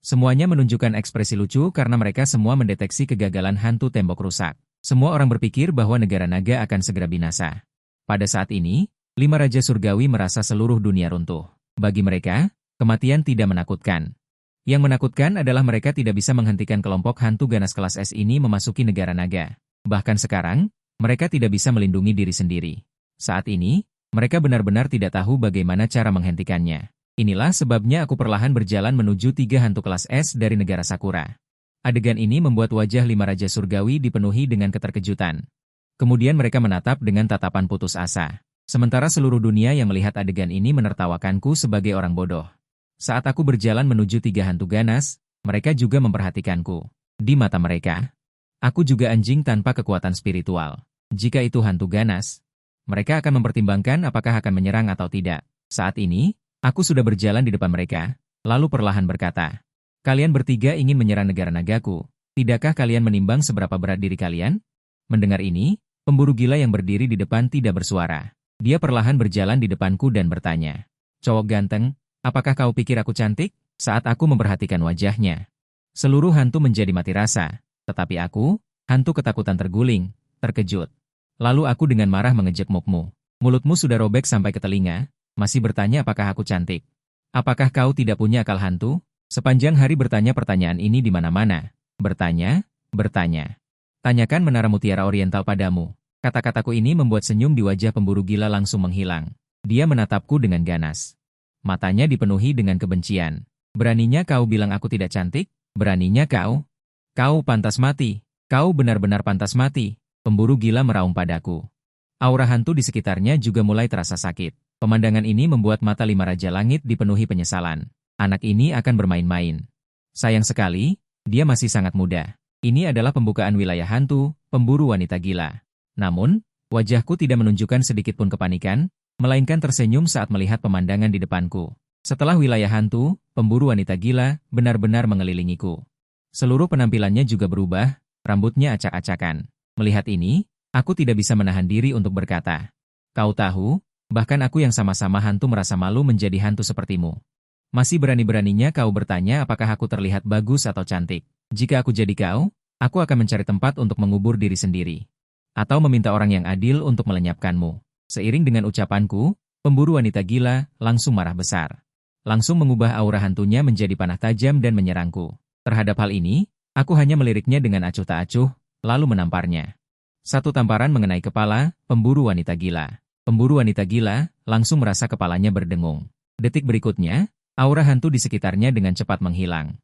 Semuanya menunjukkan ekspresi lucu karena mereka semua mendeteksi kegagalan hantu tembok rusak. Semua orang berpikir bahwa negara naga akan segera binasa. Pada saat ini, 5 Raja Surgawi merasa seluruh dunia runtuh. Bagi mereka, kematian tidak menakutkan. Yang menakutkan adalah mereka tidak bisa menghentikan kelompok hantu ganas kelas S ini memasuki negara naga. Bahkan sekarang, mereka tidak bisa melindungi diri sendiri. Saat ini, mereka benar-benar tidak tahu bagaimana cara menghentikannya. Inilah sebabnya aku perlahan berjalan menuju 3 hantu kelas S dari negara Sakura. Adegan ini membuat wajah 5 Raja Surgawi dipenuhi dengan keterkejutan. Kemudian mereka menatap dengan tatapan putus asa. Sementara seluruh dunia yang melihat adegan ini menertawakanku sebagai orang bodoh. Saat aku berjalan menuju 3 hantu ganas, mereka juga memperhatikanku. Di mata mereka, aku juga anjing tanpa kekuatan spiritual. Jika itu hantu ganas, mereka akan mempertimbangkan apakah akan menyerang atau tidak. Saat ini, aku sudah berjalan di depan mereka, lalu perlahan berkata, kalian bertiga ingin menyerang negara nagaku. Tidakkah kalian menimbang seberapa berat diri kalian? Mendengar ini, pemburu gila yang berdiri di depan tidak bersuara. Dia perlahan berjalan di depanku dan bertanya, cowok ganteng, apakah kau pikir aku cantik? Saat aku memperhatikan wajahnya, seluruh hantu menjadi mati rasa. Tetapi aku, hantu ketakutan terguling, terkejut. Lalu aku dengan marah mengejek mukmu. Mulutmu sudah robek sampai ke telinga, masih bertanya apakah aku cantik. Apakah kau tidak punya akal hantu? Sepanjang hari bertanya pertanyaan ini di mana-mana. Bertanya. Tanyakan menara mutiara oriental padamu. Kata-kataku ini membuat senyum di wajah pemburu gila langsung menghilang. Dia menatapku dengan ganas. Matanya dipenuhi dengan kebencian. Beraninya kau bilang aku tidak cantik? Beraninya kau? Kau pantas mati. Kau benar-benar pantas mati. Pemburu gila meraung padaku. Aura hantu di sekitarnya juga mulai terasa sakit. Pemandangan ini membuat mata 5 Raja Langit dipenuhi penyesalan. Anak ini akan bermain-main. Sayang sekali, dia masih sangat muda. Ini adalah pembukaan wilayah hantu, pemburu wanita gila. Namun, wajahku tidak menunjukkan sedikitpun kepanikan, melainkan tersenyum saat melihat pemandangan di depanku. Setelah wilayah hantu, pemburu wanita gila benar-benar mengelilingiku. Seluruh penampilannya juga berubah, rambutnya acak-acakan. Melihat ini, aku tidak bisa menahan diri untuk berkata, kau tahu, bahkan aku yang sama-sama hantu merasa malu menjadi hantu sepertimu. Masih berani-beraninya kau bertanya apakah aku terlihat bagus atau cantik. Jika aku jadi kau, aku akan mencari tempat untuk mengubur diri sendiri. Atau meminta orang yang adil untuk melenyapkanmu. Seiring dengan ucapanku, pemburu wanita gila langsung marah besar. Langsung mengubah aura hantunya menjadi panah tajam dan menyerangku. Terhadap hal ini, aku hanya meliriknya dengan acuh tak acuh, lalu menamparnya. Satu tamparan mengenai kepala, pemburu wanita gila. Pemburu wanita gila langsung merasa kepalanya berdengung. Detik berikutnya, aura hantu di sekitarnya dengan cepat menghilang.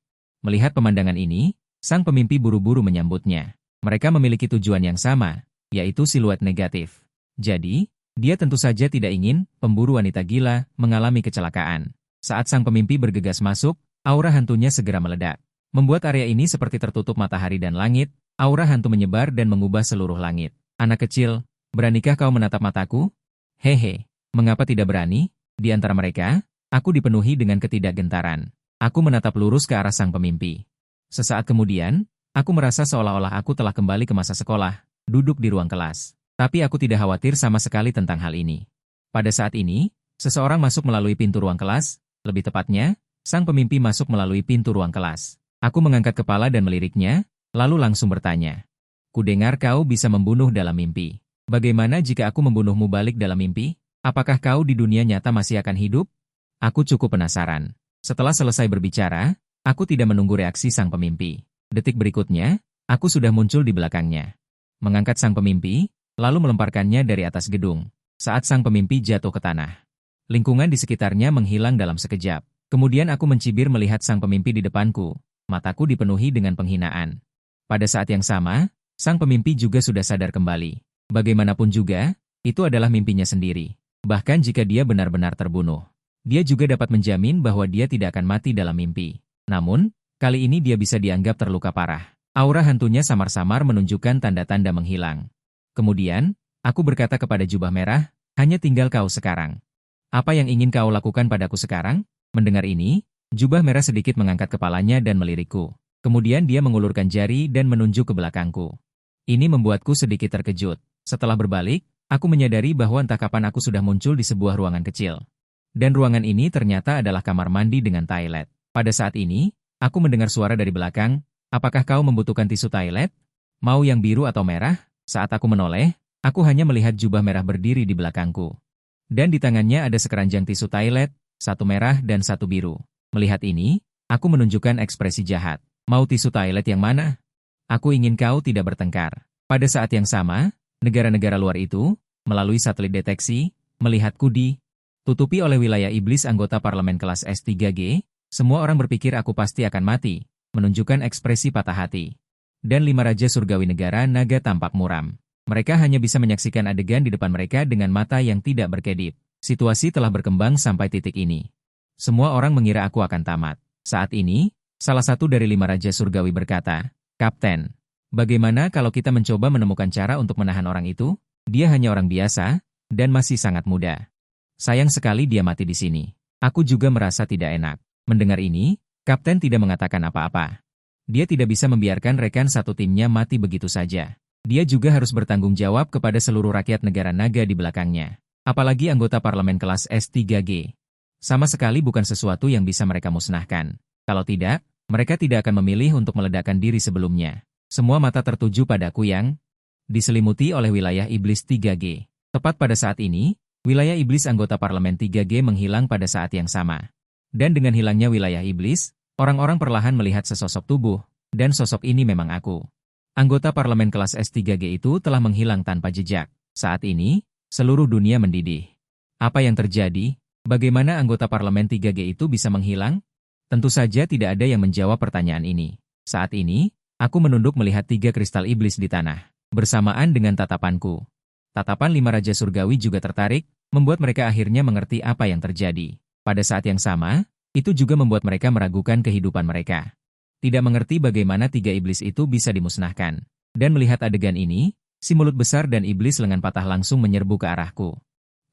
Melihat pemandangan ini, sang pemimpi buru-buru menyambutnya. Mereka memiliki tujuan yang sama, yaitu siluet negatif. Jadi, dia tentu saja tidak ingin pemburu wanita gila mengalami kecelakaan. Saat sang pemimpi bergegas masuk, aura hantunya segera meledak. Membuat area ini seperti tertutup matahari dan langit, aura hantu menyebar dan mengubah seluruh langit. Anak kecil, beranikah kau menatap mataku? Hehe, mengapa tidak berani? Di antara mereka, aku dipenuhi dengan ketidakgentaran. Aku menatap lurus ke arah sang pemimpi. Sesaat kemudian, aku merasa seolah-olah aku telah kembali ke masa sekolah, duduk di ruang kelas. Tapi aku tidak khawatir sama sekali tentang hal ini. Pada saat ini, seseorang masuk melalui pintu ruang kelas, lebih tepatnya, sang pemimpi masuk melalui pintu ruang kelas. Aku mengangkat kepala dan meliriknya, lalu langsung bertanya. Kudengar kau bisa membunuh dalam mimpi. Bagaimana jika aku membunuhmu balik dalam mimpi? Apakah kau di dunia nyata masih akan hidup? Aku cukup penasaran. Setelah selesai berbicara, aku tidak menunggu reaksi sang pemimpi. Detik berikutnya, aku sudah muncul di belakangnya. Mengangkat sang pemimpi, lalu melemparkannya dari atas gedung. Saat sang pemimpi jatuh ke tanah, lingkungan di sekitarnya menghilang dalam sekejap. Kemudian aku mencibir melihat sang pemimpi di depanku. Mataku dipenuhi dengan penghinaan. Pada saat yang sama, sang pemimpi juga sudah sadar kembali. Bagaimanapun juga, itu adalah mimpinya sendiri. Bahkan jika dia benar-benar terbunuh, dia juga dapat menjamin bahwa dia tidak akan mati dalam mimpi. Namun, kali ini dia bisa dianggap terluka parah. Aura hantunya samar-samar menunjukkan tanda-tanda menghilang. Kemudian, aku berkata kepada jubah merah, hanya tinggal kau sekarang. Apa yang ingin kau lakukan padaku sekarang? Mendengar ini, jubah merah sedikit mengangkat kepalanya dan melirikku. Kemudian dia mengulurkan jari dan menunjuk ke belakangku. Ini membuatku sedikit terkejut. Setelah berbalik, aku menyadari bahwa entah kapan aku sudah muncul di sebuah ruangan kecil. Dan ruangan ini ternyata adalah kamar mandi dengan toilet. Pada saat ini, aku mendengar suara dari belakang, apakah kau membutuhkan tisu toilet? Mau yang biru atau merah? Saat aku menoleh, aku hanya melihat jubah merah berdiri di belakangku. Dan di tangannya ada sekeranjang tisu toilet, satu merah dan satu biru. Melihat ini, aku menunjukkan ekspresi jahat. Mau tisu toilet yang mana? Aku ingin kau tidak bertengkar. Pada saat yang sama, negara-negara luar itu, melalui satelit deteksi, melihatku ditutupi oleh wilayah iblis anggota parlemen kelas S3G, semua orang berpikir aku pasti akan mati, menunjukkan ekspresi patah hati. Dan 5 raja surgawi negara naga tampak muram. Mereka hanya bisa menyaksikan adegan di depan mereka dengan mata yang tidak berkedip. Situasi telah berkembang sampai titik ini. Semua orang mengira aku akan tamat. Saat ini, salah satu dari 5 raja surgawi berkata, Kapten, bagaimana kalau kita mencoba menemukan cara untuk menahan orang itu? Dia hanya orang biasa, dan masih sangat muda. Sayang sekali dia mati di sini. Aku juga merasa tidak enak. Mendengar ini, Kapten tidak mengatakan apa-apa. Dia tidak bisa membiarkan rekan satu timnya mati begitu saja. Dia juga harus bertanggung jawab kepada seluruh rakyat negara naga di belakangnya. Apalagi anggota parlemen kelas S3G. Sama sekali bukan sesuatu yang bisa mereka musnahkan. Kalau tidak, mereka tidak akan memilih untuk meledakkan diri sebelumnya. Semua mata tertuju padaku yang diselimuti oleh wilayah iblis 3G. Tepat pada saat ini, wilayah iblis anggota parlemen 3G menghilang pada saat yang sama. Dan dengan hilangnya wilayah iblis, orang-orang perlahan melihat sesosok tubuh, dan sosok ini memang aku. Anggota parlemen kelas S3G itu telah menghilang tanpa jejak. Saat ini, seluruh dunia mendidih. Apa yang terjadi? Bagaimana anggota parlemen 3G itu bisa menghilang? Tentu saja tidak ada yang menjawab pertanyaan ini. Saat ini, aku menunduk melihat 3 kristal iblis di tanah. Bersamaan dengan tatapanku. Tatapan 5 raja surgawi juga tertarik, membuat mereka akhirnya mengerti apa yang terjadi. Pada saat yang sama, itu juga membuat mereka meragukan kehidupan mereka. Tidak mengerti bagaimana 3 iblis itu bisa dimusnahkan. Dan melihat adegan ini, si mulut besar dan iblis lengan patah langsung menyerbu ke arahku.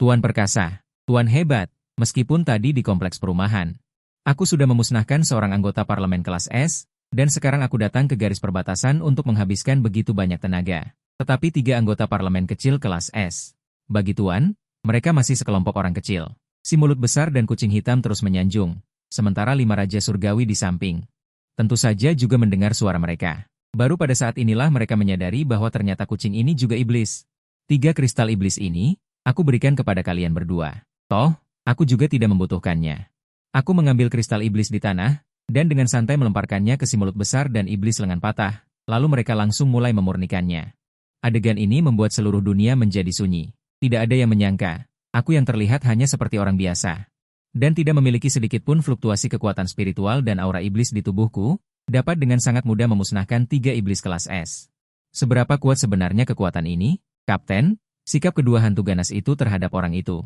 Tuan perkasa, Tuan hebat, meskipun tadi di kompleks perumahan. Aku sudah memusnahkan seorang anggota parlemen kelas S, dan sekarang aku datang ke garis perbatasan untuk menghabiskan begitu banyak tenaga. Tetapi 3 anggota parlemen kecil kelas S. Bagi Tuan, mereka masih sekelompok orang kecil. Si mulut besar dan kucing hitam terus menyanjung, sementara 5 raja surgawi di samping. Tentu saja juga mendengar suara mereka. Baru pada saat inilah mereka menyadari bahwa ternyata kucing ini juga iblis. 3 kristal iblis ini, aku berikan kepada kalian berdua. Toh, aku juga tidak membutuhkannya. Aku mengambil kristal iblis di tanah, dan dengan santai melemparkannya ke si mulut besar dan iblis lengan patah, lalu mereka langsung mulai memurnikannya. Adegan ini membuat seluruh dunia menjadi sunyi. Tidak ada yang menyangka, aku yang terlihat hanya seperti orang biasa. Dan tidak memiliki sedikit pun fluktuasi kekuatan spiritual dan aura iblis di tubuhku, dapat dengan sangat mudah memusnahkan 3 iblis kelas S. Seberapa kuat sebenarnya kekuatan ini? Kapten, sikap kedua hantu ganas itu terhadap orang itu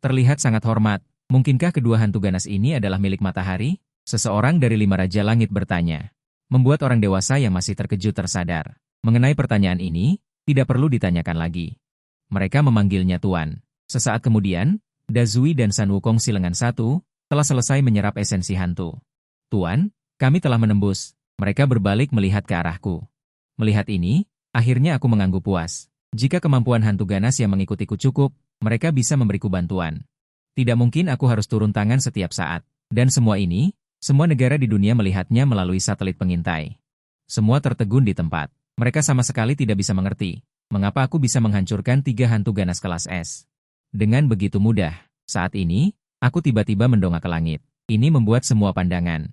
terlihat sangat hormat. Mungkinkah kedua hantu ganas ini adalah milik matahari? Seseorang dari 5 raja langit bertanya. Membuat orang dewasa yang masih terkejut tersadar. Mengenai pertanyaan ini, tidak perlu ditanyakan lagi. Mereka memanggilnya Tuan. Sesaat kemudian, Dazui dan San Wukong si lengan satu, telah selesai menyerap esensi hantu. Tuan, kami telah menembus. Mereka berbalik melihat ke arahku. Melihat ini, akhirnya aku mengangguk puas. Jika kemampuan hantu ganas yang mengikutiku cukup, mereka bisa memberiku bantuan. Tidak mungkin aku harus turun tangan setiap saat. Dan semua ini, semua negara di dunia melihatnya melalui satelit pengintai. Semua tertegun di tempat. Mereka sama sekali tidak bisa mengerti mengapa aku bisa menghancurkan 3 hantu ganas kelas S. Dengan begitu mudah, saat ini, aku tiba-tiba mendongak ke langit. Ini membuat semua pandangan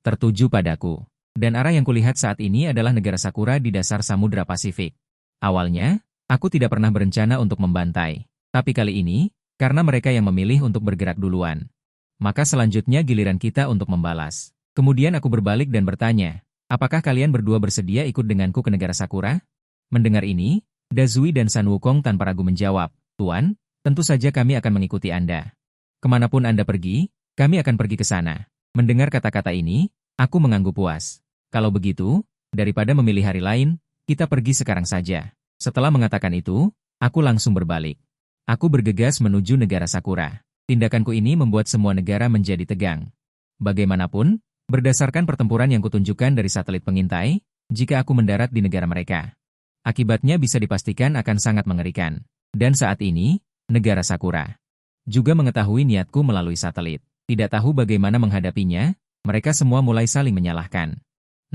tertuju padaku. Dan arah yang kulihat saat ini adalah negara Sakura di dasar Samudra Pasifik. Awalnya, aku tidak pernah berencana untuk membantai. Tapi kali ini, karena mereka yang memilih untuk bergerak duluan. Maka selanjutnya giliran kita untuk membalas. Kemudian aku berbalik dan bertanya, apakah kalian berdua bersedia ikut denganku ke negara Sakura? Mendengar ini, Dazui dan San Wukong tanpa ragu menjawab, Tuan, tentu saja kami akan mengikuti Anda. Kemanapun Anda pergi, kami akan pergi ke sana. Mendengar kata-kata ini, aku mengangguk puas. Kalau begitu, daripada memilih hari lain, kita pergi sekarang saja. Setelah mengatakan itu, aku langsung berbalik. Aku bergegas menuju negara Sakura. Tindakanku ini membuat semua negara menjadi tegang. Bagaimanapun, berdasarkan pertempuran yang kutunjukkan dari satelit pengintai, jika aku mendarat di negara mereka, akibatnya bisa dipastikan akan sangat mengerikan. Dan saat ini, negara Sakura juga mengetahui niatku melalui satelit. Tidak tahu bagaimana menghadapinya, mereka semua mulai saling menyalahkan.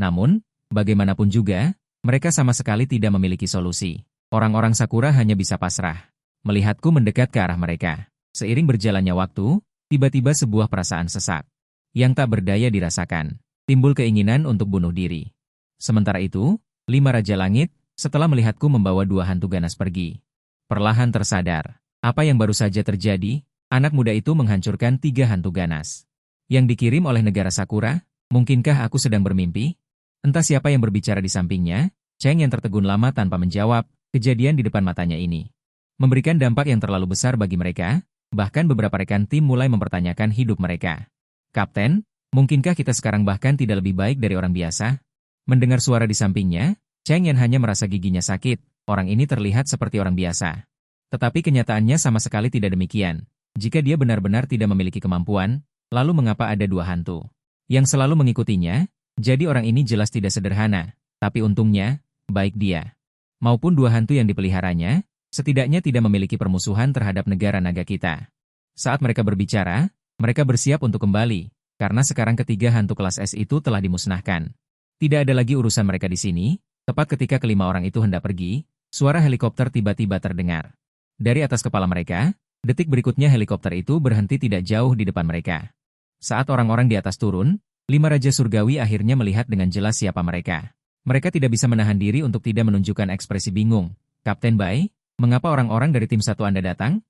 Namun, bagaimanapun juga, mereka sama sekali tidak memiliki solusi. Orang-orang Sakura hanya bisa pasrah. Melihatku mendekat ke arah mereka. Seiring berjalannya waktu, tiba-tiba sebuah perasaan sesak yang tak berdaya dirasakan. Timbul keinginan untuk bunuh diri. Sementara itu, 5 Raja Langit, setelah melihatku membawa 2 hantu ganas pergi, perlahan tersadar. Apa yang baru saja terjadi? Anak muda itu menghancurkan 3 hantu ganas yang dikirim oleh negara Sakura. Mungkinkah aku sedang bermimpi? Entah siapa yang berbicara di sampingnya. Cheng yang tertegun lama tanpa menjawab. Kejadian di depan matanya ini memberikan dampak yang terlalu besar bagi mereka. Bahkan beberapa rekan tim mulai mempertanyakan hidup mereka. Kapten, mungkinkah kita sekarang bahkan tidak lebih baik dari orang biasa? Mendengar suara di sampingnya, Cheng Yan hanya merasa giginya sakit. Orang ini terlihat seperti orang biasa. Tetapi kenyataannya sama sekali tidak demikian. Jika dia benar-benar tidak memiliki kemampuan, lalu mengapa ada 2 hantu yang selalu mengikutinya? Jadi orang ini jelas tidak sederhana. Tapi untungnya, baik dia maupun 2 hantu yang dipeliharanya, setidaknya tidak memiliki permusuhan terhadap negara naga kita. Saat mereka berbicara, mereka bersiap untuk kembali, karena sekarang ketiga hantu kelas S itu telah dimusnahkan. Tidak ada lagi urusan mereka di sini. Tepat ketika kelima orang itu hendak pergi, suara helikopter tiba-tiba terdengar. Dari atas kepala mereka, detik berikutnya helikopter itu berhenti tidak jauh di depan mereka. Saat orang-orang di atas turun, 5 Raja Surgawi akhirnya melihat dengan jelas siapa mereka. Mereka tidak bisa menahan diri untuk tidak menunjukkan ekspresi bingung. Kapten Bai, mengapa orang-orang dari tim 1 Anda datang?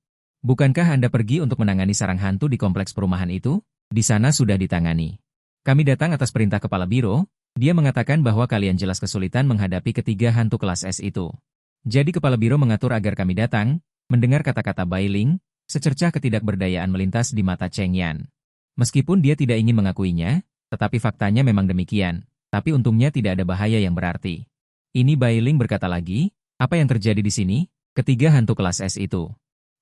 Bukankah Anda pergi untuk menangani sarang hantu di kompleks perumahan itu? Di sana sudah ditangani. Kami datang atas perintah Kepala Biro. Dia mengatakan bahwa kalian jelas kesulitan menghadapi ketiga hantu kelas S itu. Jadi Kepala Biro mengatur agar kami datang. Mendengar kata-kata Bai Ling, secercah ketidakberdayaan melintas di mata Cheng Yan. Meskipun dia tidak ingin mengakuinya, tetapi faktanya memang demikian. Tapi untungnya tidak ada bahaya yang berarti. Ini Bai Ling berkata lagi, apa yang terjadi di sini? Ketiga hantu kelas S itu.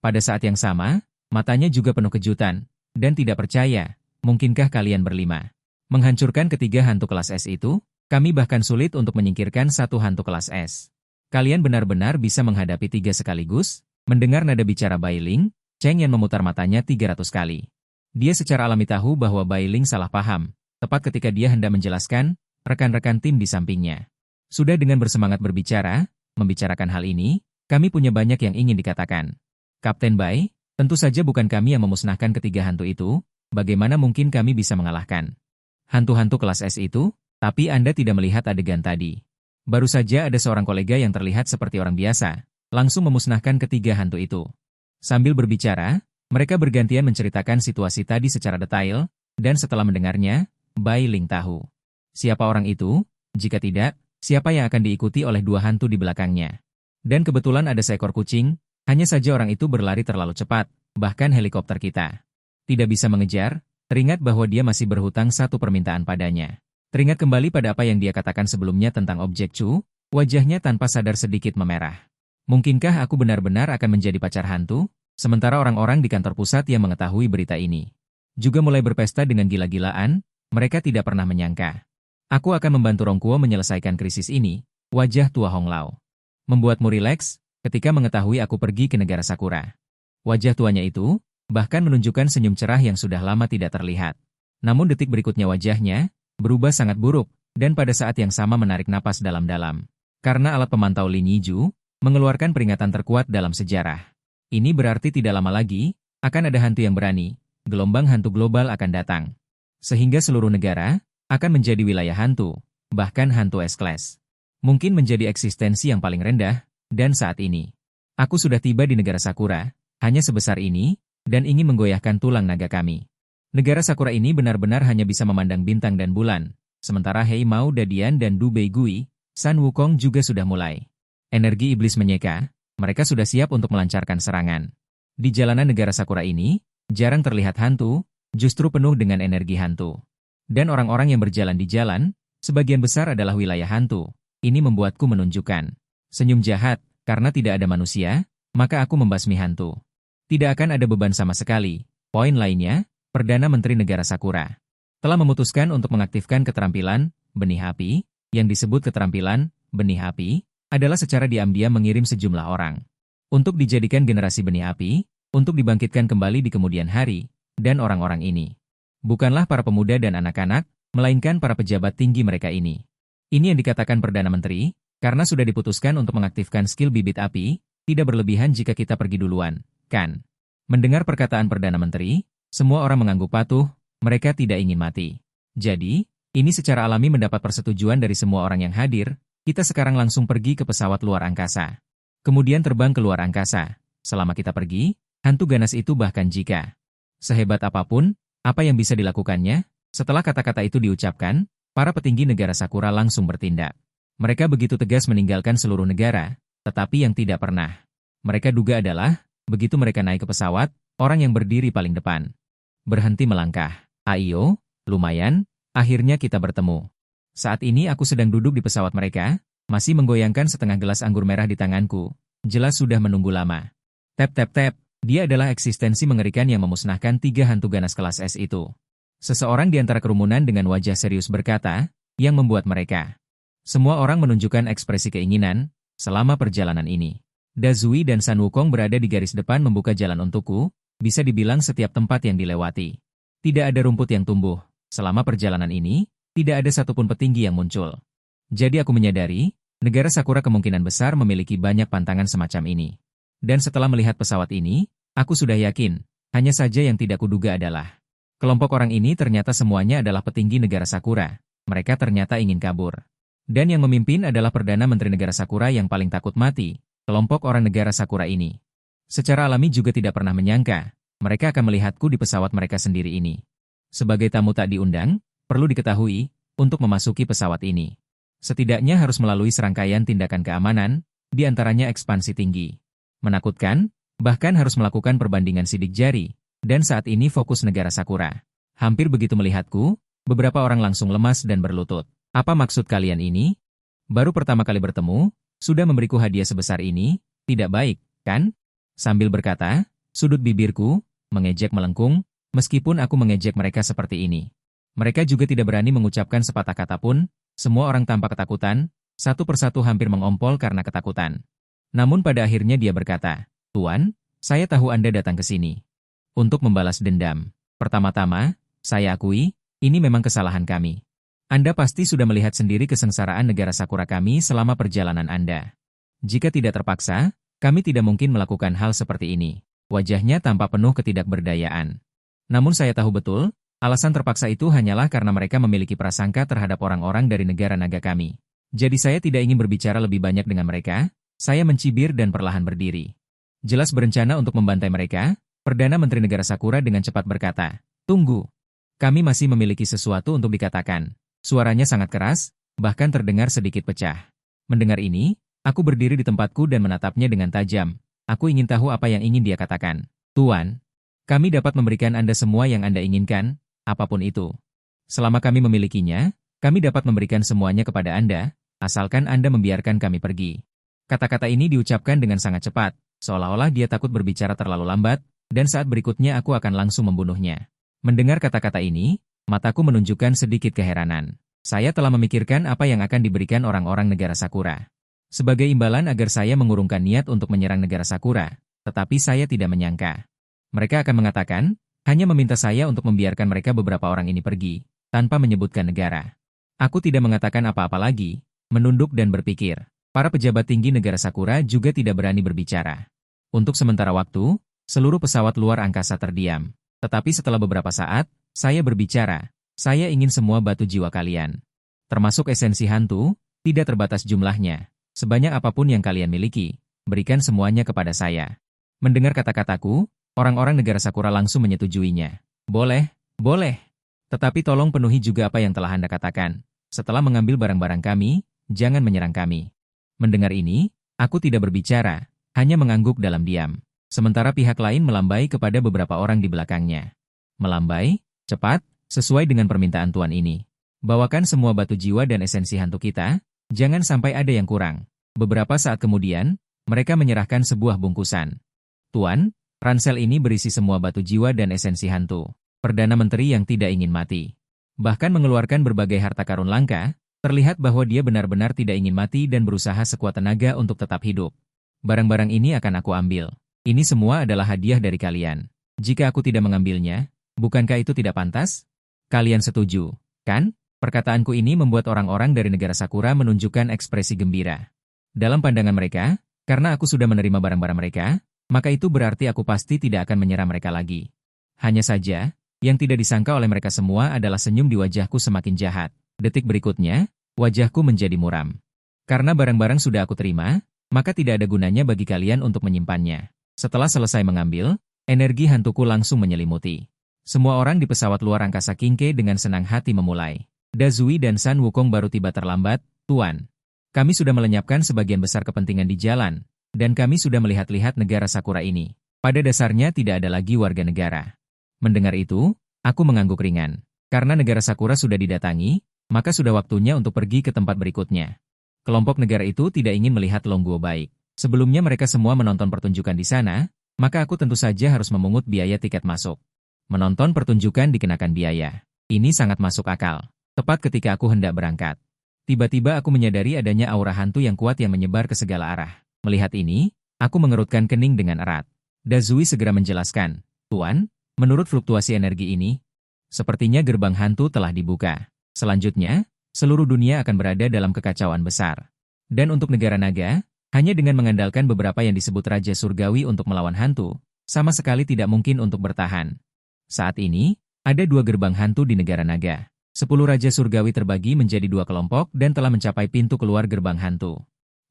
Pada saat yang sama, matanya juga penuh kejutan, dan tidak percaya, mungkinkah kalian berlima menghancurkan ketiga hantu kelas S itu? Kami bahkan sulit untuk menyingkirkan 1 hantu kelas S. Kalian benar-benar bisa menghadapi 3 sekaligus? Mendengar nada bicara Bai Ling, Cheng Yan memutar matanya 300 kali. Dia secara alami tahu bahwa Bai Ling salah paham, tepat ketika dia hendak menjelaskan, rekan-rekan tim di sampingnya sudah dengan bersemangat berbicara, membicarakan hal ini, kami punya banyak yang ingin dikatakan. Kapten Bai, tentu saja bukan kami yang memusnahkan ketiga hantu itu, bagaimana mungkin kami bisa mengalahkan hantu-hantu kelas S itu? Tapi Anda tidak melihat adegan tadi. Baru saja ada seorang kolega yang terlihat seperti orang biasa, langsung memusnahkan ketiga hantu itu. Sambil berbicara, mereka bergantian menceritakan situasi tadi secara detail, dan setelah mendengarnya, Bai Ling tahu siapa orang itu. Jika tidak, siapa yang akan diikuti oleh 2 hantu di belakangnya. Dan kebetulan ada seekor kucing, hanya saja orang itu berlari terlalu cepat, bahkan helikopter kita tidak bisa mengejar. Teringat bahwa dia masih berhutang 1 permintaan padanya. Teringat kembali pada apa yang dia katakan sebelumnya tentang objek Chu, wajahnya tanpa sadar sedikit memerah. Mungkinkah aku benar-benar akan menjadi pacar hantu? Sementara orang-orang di kantor pusat yang mengetahui berita ini juga mulai berpesta dengan gila-gilaan, mereka tidak pernah menyangka. Aku akan membantu Rongkuo menyelesaikan krisis ini, wajah tua Hong Lao membuatmu rileks. ketika mengetahui aku pergi ke negara Sakura. Wajah tuanya itu bahkan menunjukkan senyum cerah yang sudah lama tidak terlihat. Namun detik berikutnya wajahnya berubah sangat buruk, dan pada saat yang sama menarik napas dalam-dalam. Karena alat pemantau Lin Yiju mengeluarkan peringatan terkuat dalam sejarah. Ini berarti tidak lama lagi akan ada hantu yang berani, gelombang hantu global akan datang. Sehingga seluruh negara akan menjadi wilayah hantu, bahkan hantu S-Class. Mungkin menjadi eksistensi yang paling rendah, dan saat ini aku sudah tiba di negara Sakura, hanya sebesar ini, dan ingin menggoyahkan tulang naga kami. Negara Sakura ini benar-benar hanya bisa memandang bintang dan bulan, sementara Hei Mao Dadian dan Du Beigui, San Wukong juga sudah mulai. Energi iblis menyeka, mereka sudah siap untuk melancarkan serangan. Di jalanan negara Sakura ini, jarang terlihat hantu, justru penuh dengan energi hantu. Dan orang-orang yang berjalan di jalan, sebagian besar adalah wilayah hantu. Ini membuatku menunjukkan senyum jahat, karena tidak ada manusia, maka aku membasmi hantu. Tidak akan ada beban sama sekali. Poin lainnya, Perdana Menteri Negara Sakura telah memutuskan untuk mengaktifkan keterampilan benih api, yang disebut keterampilan benih api, adalah secara diam-diam mengirim sejumlah orang untuk dijadikan generasi benih api, untuk dibangkitkan kembali di kemudian hari, dan orang-orang ini bukanlah para pemuda dan anak-anak, melainkan para pejabat tinggi mereka ini. Ini yang dikatakan Perdana Menteri, karena sudah diputuskan untuk mengaktifkan skill bibit api, tidak berlebihan jika kita pergi duluan, kan? Mendengar perkataan Perdana Menteri, semua orang mengangguk patuh, mereka tidak ingin mati. Jadi, ini secara alami mendapat persetujuan dari semua orang yang hadir, kita sekarang langsung pergi ke pesawat luar angkasa. Kemudian terbang ke luar angkasa. Selama kita pergi, hantu ganas itu bahkan jika sehebat apapun, apa yang bisa dilakukannya? Setelah kata-kata itu diucapkan, para petinggi negara Sakura langsung bertindak. Mereka begitu tegas meninggalkan seluruh negara, tetapi yang tidak pernah mereka duga adalah, begitu mereka naik ke pesawat, orang yang berdiri paling depan berhenti melangkah. Ayo, lumayan, akhirnya kita bertemu. Saat ini aku sedang duduk di pesawat mereka, masih menggoyangkan setengah gelas anggur merah di tanganku. Jelas sudah menunggu lama. Tap tap tap, dia adalah eksistensi mengerikan yang memusnahkan 3 hantu ganas kelas S itu. Seseorang di antara kerumunan dengan wajah serius berkata, yang membuat mereka semua orang menunjukkan ekspresi keinginan selama perjalanan ini. Dazui dan San Wukong berada di garis depan membuka jalan untukku, bisa dibilang setiap tempat yang dilewati. Tidak ada rumput yang tumbuh. Selama perjalanan ini, tidak ada satupun petinggi yang muncul. Jadi aku menyadari, negara Sakura kemungkinan besar memiliki banyak pantangan semacam ini. Dan setelah melihat pesawat ini, aku sudah yakin, hanya saja yang tidak kuduga adalah kelompok orang ini ternyata semuanya adalah petinggi negara Sakura. Mereka ternyata ingin kabur. Dan yang memimpin adalah Perdana Menteri Negara Sakura yang paling takut mati, kelompok orang negara Sakura ini. Secara alami juga tidak pernah menyangka, mereka akan melihatku di pesawat mereka sendiri ini. Sebagai tamu tak diundang, perlu diketahui, untuk memasuki pesawat ini setidaknya harus melalui serangkaian tindakan keamanan, di antaranya ekspansi tinggi, menakutkan, bahkan harus melakukan perbandingan sidik jari, dan saat ini fokus negara Sakura. Hampir begitu melihatku, beberapa orang langsung lemas dan berlutut. Apa maksud kalian ini? Baru pertama kali bertemu, sudah memberiku hadiah sebesar ini, tidak baik, kan? Sambil berkata, sudut bibirku mengejek melengkung, meskipun aku mengejek mereka seperti ini. Mereka juga tidak berani mengucapkan sepatah kata pun, semua orang tampak ketakutan, satu persatu hampir mengompol karena ketakutan. Namun pada akhirnya dia berkata, Tuan, saya tahu Anda datang ke sini untuk membalas dendam. Pertama-tama, saya akui, ini memang kesalahan kami. Anda pasti sudah melihat sendiri kesengsaraan negara Sakura kami selama perjalanan Anda. Jika tidak terpaksa, kami tidak mungkin melakukan hal seperti ini. Wajahnya tampak penuh ketidakberdayaan. Namun saya tahu betul, alasan terpaksa itu hanyalah karena mereka memiliki prasangka terhadap orang-orang dari negara naga kami. Jadi saya tidak ingin berbicara lebih banyak dengan mereka, saya mencibir dan perlahan berdiri. Jelas berencana untuk membantai mereka, Perdana Menteri Negara Sakura dengan cepat berkata, tunggu. Kami masih memiliki sesuatu untuk dikatakan. Suaranya sangat keras, bahkan terdengar sedikit pecah. Mendengar ini, aku berdiri di tempatku dan menatapnya dengan tajam. Aku ingin tahu apa yang ingin dia katakan. Tuan, kami dapat memberikan Anda semua yang Anda inginkan, apapun itu. Selama kami memilikinya, kami dapat memberikan semuanya kepada Anda, asalkan Anda membiarkan kami pergi. Kata-kata ini diucapkan dengan sangat cepat, seolah-olah dia takut berbicara terlalu lambat, dan saat berikutnya aku akan langsung membunuhnya. Mendengar kata-kata ini, mataku menunjukkan sedikit keheranan. Saya telah memikirkan apa yang akan diberikan orang-orang negara Sakura. Sebagai imbalan agar saya mengurungkan niat untuk menyerang negara Sakura, tetapi saya tidak menyangka. Mereka akan mengatakan, hanya meminta saya untuk membiarkan mereka beberapa orang ini pergi, tanpa menyebutkan negara. Aku tidak mengatakan apa-apa lagi, menunduk dan berpikir. Para pejabat tinggi negara Sakura juga tidak berani berbicara. Untuk sementara waktu, seluruh pesawat luar angkasa terdiam. Tetapi setelah beberapa saat, saya berbicara. Saya ingin semua batu jiwa kalian. Termasuk esensi hantu, tidak terbatas jumlahnya. Sebanyak apapun yang kalian miliki, berikan semuanya kepada saya. Mendengar kata-kataku, orang-orang negara Sakura langsung menyetujuinya. Boleh, boleh. Tetapi tolong penuhi juga apa yang telah Anda katakan. Setelah mengambil barang-barang kami, jangan menyerang kami. Mendengar ini, aku tidak berbicara, hanya mengangguk dalam diam. Sementara pihak lain melambai kepada beberapa orang di belakangnya. Melambai, cepat, sesuai dengan permintaan tuan ini. Bawakan semua batu jiwa dan esensi hantu kita, jangan sampai ada yang kurang. Beberapa saat kemudian, mereka menyerahkan sebuah bungkusan. Tuan, ransel ini berisi semua batu jiwa dan esensi hantu. Perdana Menteri yang tidak ingin mati. Bahkan mengeluarkan berbagai harta karun langka, terlihat bahwa dia benar-benar tidak ingin mati dan berusaha sekuat tenaga untuk tetap hidup. Barang-barang ini akan aku ambil. Ini semua adalah hadiah dari kalian. Jika aku tidak mengambilnya, bukankah itu tidak pantas? Kalian setuju, kan? Perkataanku ini membuat orang-orang dari negara Sakura menunjukkan ekspresi gembira. Dalam pandangan mereka, karena aku sudah menerima barang-barang mereka, maka itu berarti aku pasti tidak akan menyerang mereka lagi. Hanya saja, yang tidak disangka oleh mereka semua adalah senyum di wajahku semakin jahat. Detik berikutnya, wajahku menjadi muram. Karena barang-barang sudah aku terima, maka tidak ada gunanya bagi kalian untuk menyimpannya. Setelah selesai mengambil, energi hantuku langsung menyelimuti. Semua orang di pesawat luar angkasa Kinke dengan senang hati memulai. Dazui dan San Wukong baru tiba terlambat, Tuan. Kami sudah melenyapkan sebagian besar kepentingan di jalan, dan kami sudah melihat-lihat negara Sakura ini. Pada dasarnya tidak ada lagi warga negara. Mendengar itu, aku mengangguk ringan. Karena negara Sakura sudah didatangi, maka sudah waktunya untuk pergi ke tempat berikutnya. Kelompok negara itu tidak ingin melihat Longguo baik. Sebelumnya mereka semua menonton pertunjukan di sana, maka aku tentu saja harus memungut biaya tiket masuk. Menonton pertunjukan dikenakan biaya. Ini sangat masuk akal. Tepat ketika aku hendak berangkat. Tiba-tiba aku menyadari adanya aura hantu yang kuat yang menyebar ke segala arah. Melihat ini, aku mengerutkan kening dengan erat. Dazui segera menjelaskan, Tuan, menurut fluktuasi energi ini, sepertinya gerbang hantu telah dibuka. Selanjutnya, seluruh dunia akan berada dalam kekacauan besar. Dan untuk negara naga, hanya dengan mengandalkan beberapa yang disebut Raja Surgawi untuk melawan hantu, sama sekali tidak mungkin untuk bertahan. Saat ini, ada 2 gerbang hantu di negara naga. 10 Raja Surgawi terbagi menjadi 2 kelompok dan telah mencapai pintu keluar gerbang hantu.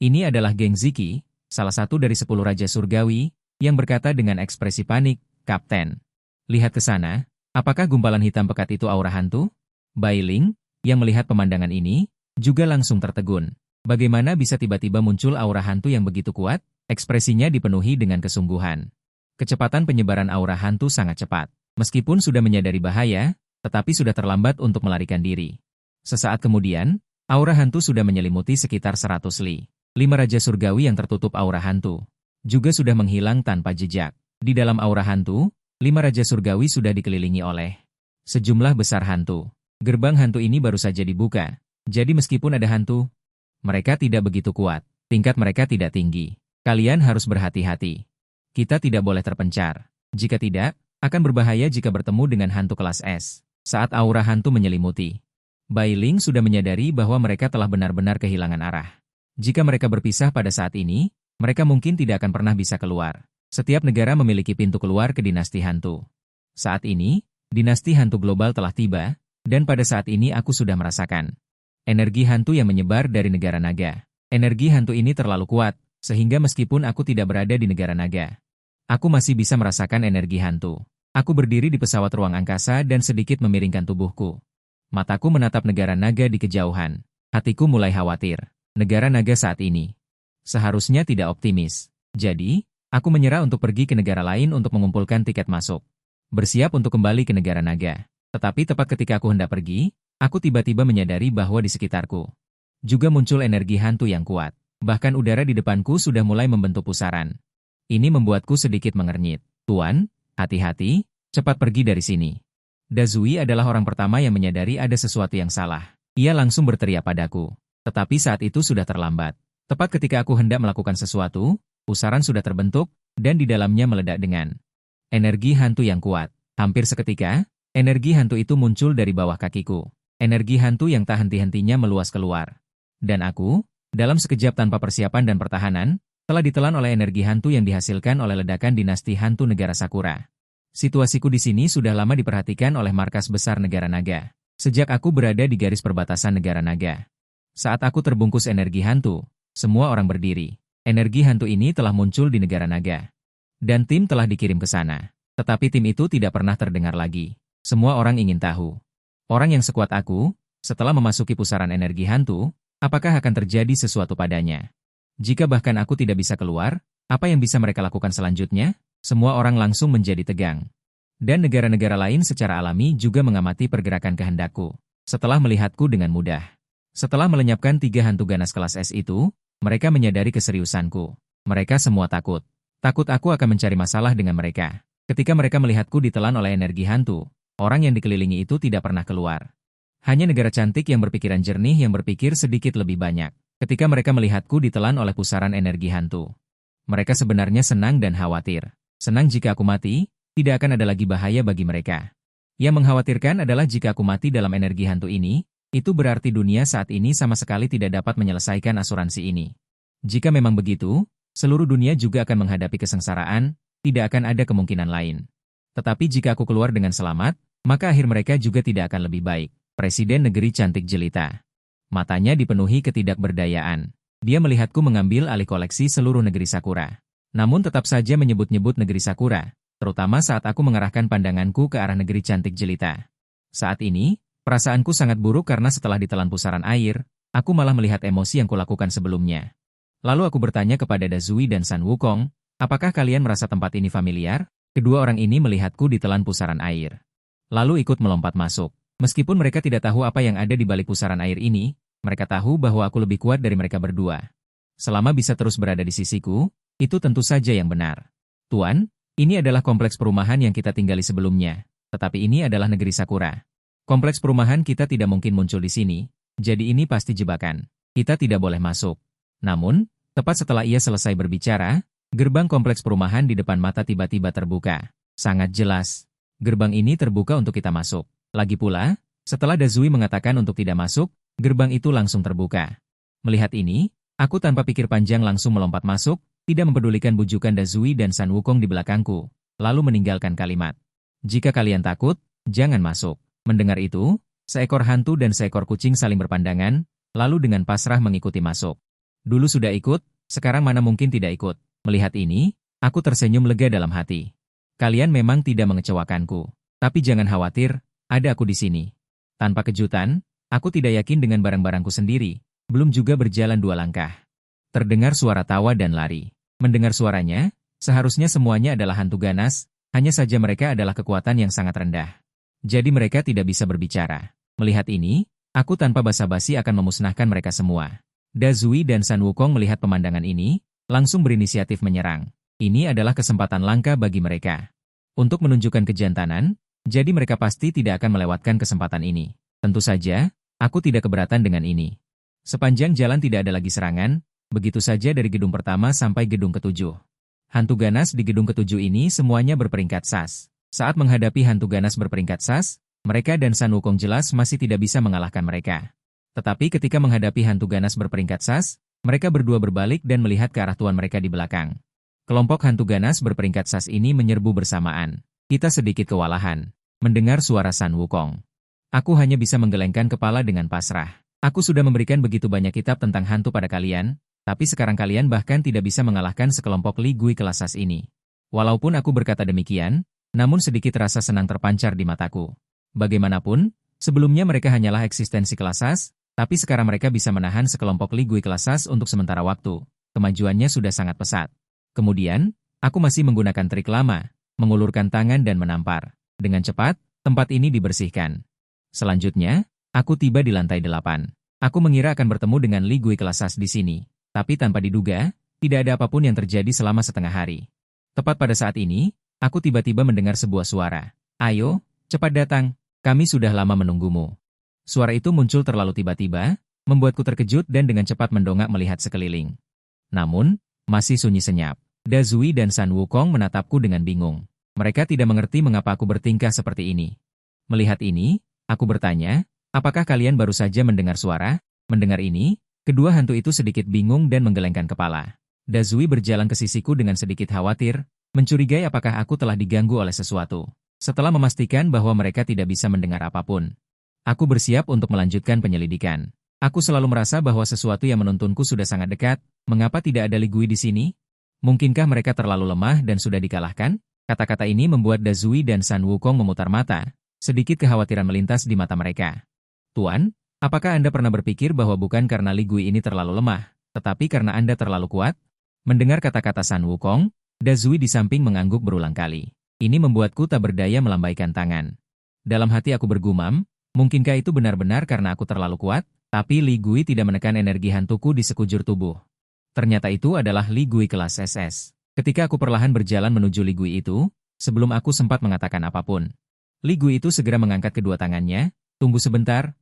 Ini adalah Geng Ziki, salah satu dari 10 Raja Surgawi, yang berkata dengan ekspresi panik, Kapten. Lihat ke sana, apakah gumpalan hitam pekat itu aura hantu? Bai Ling, yang melihat pemandangan ini, juga langsung tertegun. Bagaimana bisa tiba-tiba muncul aura hantu yang begitu kuat? Ekspresinya dipenuhi dengan kesungguhan. Kecepatan penyebaran aura hantu sangat cepat. Meskipun sudah menyadari bahaya, tetapi sudah terlambat untuk melarikan diri. Sesaat kemudian, aura hantu sudah menyelimuti sekitar 100 li. 5 Raja Surgawi yang tertutup aura hantu juga sudah menghilang tanpa jejak. Di dalam aura hantu, 5 Raja Surgawi sudah dikelilingi oleh sejumlah besar hantu. Gerbang hantu ini baru saja dibuka, jadi meskipun ada hantu, mereka tidak begitu kuat. Tingkat mereka tidak tinggi. Kalian harus berhati-hati. Kita tidak boleh terpencar. Jika tidak, akan berbahaya jika bertemu dengan hantu kelas S. Saat aura hantu menyelimuti, Bai Ling sudah menyadari bahwa mereka telah benar-benar kehilangan arah. Jika mereka berpisah pada saat ini, mereka mungkin tidak akan pernah bisa keluar. Setiap negara memiliki pintu keluar ke dinasti hantu. Saat ini, dinasti hantu global telah tiba, dan pada saat ini aku sudah merasakan energi hantu yang menyebar dari negara naga. Energi hantu ini terlalu kuat, sehingga meskipun aku tidak berada di negara naga, aku masih bisa merasakan energi hantu. Aku berdiri di pesawat ruang angkasa dan sedikit memiringkan tubuhku. Mataku menatap negara naga di kejauhan. Hatiku mulai khawatir. Negara naga saat ini seharusnya tidak optimis. Jadi, aku menyerah untuk pergi ke negara lain untuk mengumpulkan tiket masuk. Bersiap untuk kembali ke negara naga. Tetapi tepat ketika aku hendak pergi, aku tiba-tiba menyadari bahwa di sekitarku juga muncul energi hantu yang kuat. Bahkan udara di depanku sudah mulai membentuk pusaran. Ini membuatku sedikit mengernyit. Tuan, hati-hati, cepat pergi dari sini. Dazui adalah orang pertama yang menyadari ada sesuatu yang salah. Ia langsung berteriak padaku. Tetapi saat itu sudah terlambat. Tepat ketika aku hendak melakukan sesuatu, pusaran sudah terbentuk, dan di dalamnya meledak dengan energi hantu yang kuat. Hampir seketika, energi hantu itu muncul dari bawah kakiku. Energi hantu yang tak henti-hentinya meluas keluar. Dan aku, dalam sekejap tanpa persiapan dan pertahanan, telah ditelan oleh energi hantu yang dihasilkan oleh ledakan dinasti hantu negara Sakura. Situasiku di sini sudah lama diperhatikan oleh markas besar negara naga. Sejak aku berada di garis perbatasan negara naga. Saat aku terbungkus energi hantu, semua orang berdiri. Energi hantu ini telah muncul di negara naga. Dan tim telah dikirim ke sana. Tetapi tim itu tidak pernah terdengar lagi. Semua orang ingin tahu. Orang yang sekuat aku, setelah memasuki pusaran energi hantu, apakah akan terjadi sesuatu padanya? Jika bahkan aku tidak bisa keluar, apa yang bisa mereka lakukan selanjutnya? Semua orang langsung menjadi tegang. Dan negara-negara lain secara alami juga mengamati pergerakan kehendakku. Setelah melihatku dengan mudah. Setelah melenyapkan 3 hantu ganas kelas S itu, mereka menyadari keseriusanku. Mereka semua takut. Takut aku akan mencari masalah dengan mereka. Ketika mereka melihatku ditelan oleh energi hantu, orang yang dikelilingi itu tidak pernah keluar. Hanya negara cantik yang berpikiran jernih yang berpikir sedikit lebih banyak. Ketika mereka melihatku ditelan oleh pusaran energi hantu. Mereka sebenarnya senang dan khawatir. Senang jika aku mati, tidak akan ada lagi bahaya bagi mereka. Yang mengkhawatirkan adalah jika aku mati dalam energi hantu ini, itu berarti dunia saat ini sama sekali tidak dapat menyelesaikan asuransi ini. Jika memang begitu, seluruh dunia juga akan menghadapi kesengsaraan, tidak akan ada kemungkinan lain. Tetapi jika aku keluar dengan selamat, maka akhir mereka juga tidak akan lebih baik. Presiden negeri cantik jelita. Matanya dipenuhi ketidakberdayaan. Dia melihatku mengambil alih koleksi seluruh negeri Sakura. Namun tetap saja menyebut-nyebut negeri Sakura, terutama saat aku mengarahkan pandanganku ke arah negeri cantik jelita. Saat ini, perasaanku sangat buruk karena setelah ditelan pusaran air, aku malah melihat emosi yang kulakukan sebelumnya. Lalu aku bertanya kepada Dazui dan San Wukong, apakah kalian merasa tempat ini familiar? Kedua orang ini melihatku ditelan pusaran air. Lalu ikut melompat masuk. Meskipun mereka tidak tahu apa yang ada di balik pusaran air ini, mereka tahu bahwa aku lebih kuat dari mereka berdua. Selama bisa terus berada di sisiku, itu tentu saja yang benar. Tuan, ini adalah kompleks perumahan yang kita tinggali sebelumnya, tetapi ini adalah negeri Sakura. Kompleks perumahan kita tidak mungkin muncul di sini, jadi ini pasti jebakan. Kita tidak boleh masuk. Namun, tepat setelah ia selesai berbicara, gerbang kompleks perumahan di depan mata tiba-tiba terbuka. Sangat jelas, gerbang ini terbuka untuk kita masuk. Lagi pula, setelah Dazui mengatakan untuk tidak masuk, gerbang itu langsung terbuka. Melihat ini, aku tanpa pikir panjang langsung melompat masuk, tidak mempedulikan bujukan Dazui dan San Wukong di belakangku, lalu meninggalkan kalimat. Jika kalian takut, jangan masuk. Mendengar itu, seekor hantu dan seekor kucing saling berpandangan, lalu dengan pasrah mengikuti masuk. Dulu sudah ikut, sekarang mana mungkin tidak ikut. Melihat ini, aku tersenyum lega dalam hati. Kalian memang tidak mengecewakanku. Tapi jangan khawatir, ada aku di sini. Tanpa kejutan, aku tidak yakin dengan barang-barangku sendiri, belum juga berjalan 2 langkah. Terdengar suara tawa dan lari. Mendengar suaranya, seharusnya semuanya adalah hantu ganas, hanya saja mereka adalah kekuatan yang sangat rendah. Jadi mereka tidak bisa berbicara. Melihat ini, aku tanpa basa-basi akan memusnahkan mereka semua. Dazui dan San Wukong melihat pemandangan ini, langsung berinisiatif menyerang. Ini adalah kesempatan langka bagi mereka. Untuk menunjukkan kejantanan, jadi mereka pasti tidak akan melewatkan kesempatan ini. Tentu saja, aku tidak keberatan dengan ini. Sepanjang jalan tidak ada lagi serangan, begitu saja dari gedung pertama sampai gedung ke-7. Hantu ganas di gedung ke-7 ini semuanya berperingkat SAS. Saat menghadapi hantu ganas berperingkat SAS, mereka dan San Wukong jelas masih tidak bisa mengalahkan mereka. Tetapi ketika menghadapi hantu ganas berperingkat SAS, mereka berdua berbalik dan melihat ke arah tuan mereka di belakang. Kelompok hantu ganas berperingkat SAS ini menyerbu bersamaan. Kita sedikit kewalahan. Mendengar suara San Wukong. Aku hanya bisa menggelengkan kepala dengan pasrah. Aku sudah memberikan begitu banyak kitab tentang hantu pada kalian, tapi sekarang kalian bahkan tidak bisa mengalahkan sekelompok Li Gui kelas SAS ini. Walaupun aku berkata demikian, namun sedikit rasa senang terpancar di mataku. Bagaimanapun, sebelumnya mereka hanyalah eksistensi kelas SAS, tapi sekarang mereka bisa menahan sekelompok Li Gui kelas SAS untuk sementara waktu. Kemajuannya sudah sangat pesat. Kemudian, aku masih menggunakan trik lama, mengulurkan tangan dan menampar. Dengan cepat, tempat ini dibersihkan. Selanjutnya, aku tiba di lantai 8. Aku mengira akan bertemu dengan Li Gui kelas SAS di sini, tapi tanpa diduga, tidak ada apapun yang terjadi selama setengah hari. Tepat pada saat ini, aku tiba-tiba mendengar sebuah suara. Ayo, cepat datang, kami sudah lama menunggumu. Suara itu muncul terlalu tiba-tiba, membuatku terkejut dan dengan cepat mendongak melihat sekeliling. Namun, masih sunyi senyap. Da Zui dan San Wukong menatapku dengan bingung. Mereka tidak mengerti mengapa aku bertingkah seperti ini. Melihat ini, aku bertanya, apakah kalian baru saja mendengar suara? Mendengar ini, kedua hantu itu sedikit bingung dan menggelengkan kepala. Da Zui berjalan ke sisiku dengan sedikit khawatir, mencurigai apakah aku telah diganggu oleh sesuatu. Setelah memastikan bahwa mereka tidak bisa mendengar apapun, aku bersiap untuk melanjutkan penyelidikan. Aku selalu merasa bahwa sesuatu yang menuntunku sudah sangat dekat. Mengapa tidak ada Li Gui di sini? Mungkinkah mereka terlalu lemah dan sudah dikalahkan? Kata-kata ini membuat Da Zui dan San Wukong memutar mata. Sedikit kekhawatiran melintas di mata mereka. Tuan, apakah Anda pernah berpikir bahwa bukan karena Li Gui ini terlalu lemah, tetapi karena Anda terlalu kuat? Mendengar kata-kata San Wukong, Da Zui di samping mengangguk berulang kali. Ini membuatku tak berdaya melambaikan tangan. Dalam hati aku bergumam, mungkinkah itu benar-benar karena aku terlalu kuat? Tapi Li Gui tidak menekan energi hantuku di sekujur tubuh. Ternyata itu adalah Li Gui kelas SS. Ketika aku perlahan berjalan menuju Li Gui itu, sebelum aku sempat mengatakan apapun, Li Gui itu segera mengangkat kedua tangannya. Tunggu sebentar,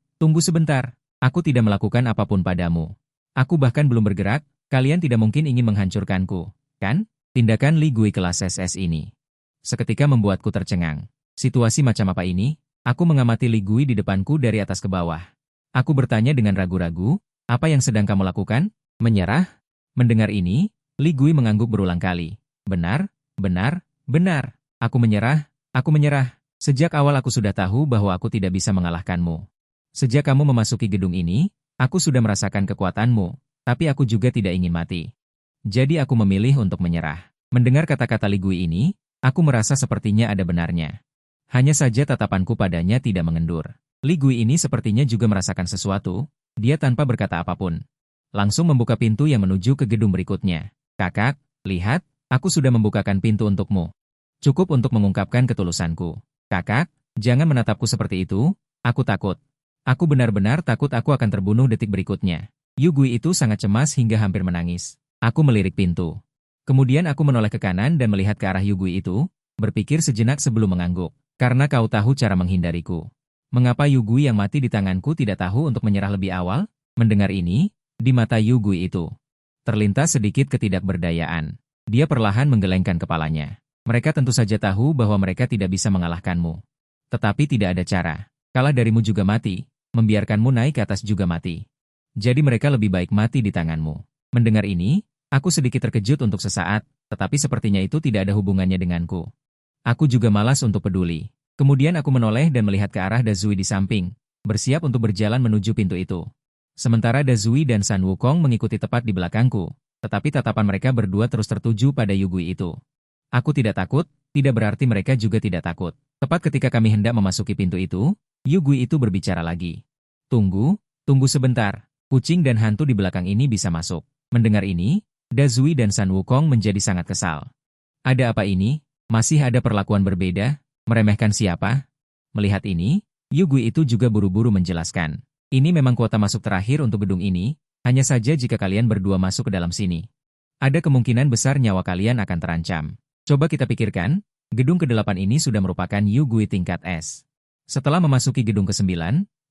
aku tidak melakukan apapun padamu. Aku bahkan belum bergerak, kalian tidak mungkin ingin menghancurkanku, kan? Tindakan Li Gui kelas SS ini seketika membuatku tercengang. Situasi macam apa ini? Aku mengamati Li Gui di depanku dari atas ke bawah. Aku bertanya dengan ragu-ragu, apa yang sedang kamu lakukan? Menyerah? Mendengar ini, Li Gui mengangguk berulang kali. Benar. Aku menyerah. Sejak awal aku sudah tahu bahwa aku tidak bisa mengalahkanmu. Sejak kamu memasuki gedung ini, aku sudah merasakan kekuatanmu, tapi aku juga tidak ingin mati. Jadi aku memilih untuk menyerah. Mendengar kata-kata Li Gui ini, aku merasa sepertinya ada benarnya. Hanya saja tatapanku padanya tidak mengendur. Li Gui ini sepertinya juga merasakan sesuatu, dia tanpa berkata apapun langsung membuka pintu yang menuju ke gedung berikutnya. Kakak, lihat, aku sudah membukakan pintu untukmu. Cukup untuk mengungkapkan ketulusanku. Kakak, jangan menatapku seperti itu, aku takut. Aku benar-benar takut aku akan terbunuh detik berikutnya. Yu Gui itu sangat cemas hingga hampir menangis. Aku melirik pintu. Kemudian aku menoleh ke kanan dan melihat ke arah Yu Gui itu, berpikir sejenak sebelum mengangguk. Karena kau tahu cara menghindariku. Mengapa Yu Gui yang mati di tanganku tidak tahu untuk menyerah lebih awal? Mendengar ini, di mata Yu Gui itu terlintas sedikit ketidakberdayaan. Dia perlahan menggelengkan kepalanya. Mereka tentu saja tahu bahwa mereka tidak bisa mengalahkanmu. Tetapi tidak ada cara. Kalah darimu juga mati, membiarkanmu naik ke atas juga mati. Jadi mereka lebih baik mati di tanganmu. Mendengar ini, aku sedikit terkejut untuk sesaat, tetapi sepertinya itu tidak ada hubungannya denganku. Aku juga malas untuk peduli. Kemudian aku menoleh dan melihat ke arah Da Zui di samping, bersiap untuk berjalan menuju pintu itu. Sementara Da Zui dan San Wukong mengikuti tepat di belakangku, tetapi tatapan mereka berdua terus tertuju pada Yu Gui itu. Aku tidak takut, tidak berarti mereka juga tidak takut. Tepat ketika kami hendak memasuki pintu itu, Yu Gui itu berbicara lagi. Tunggu sebentar, kucing dan hantu di belakang ini bisa masuk. Mendengar ini, Da Zui dan San Wukong menjadi sangat kesal. Ada apa ini? Masih ada perlakuan berbeda? Meremehkan siapa? Melihat ini, Yu Gui itu juga buru-buru menjelaskan. Ini memang kuota masuk terakhir untuk gedung ini, hanya saja jika kalian berdua masuk ke dalam sini. Ada kemungkinan besar nyawa kalian akan terancam. Coba kita pikirkan, gedung ke-8 ini sudah merupakan Yu Gui tingkat S. Setelah memasuki gedung ke-9,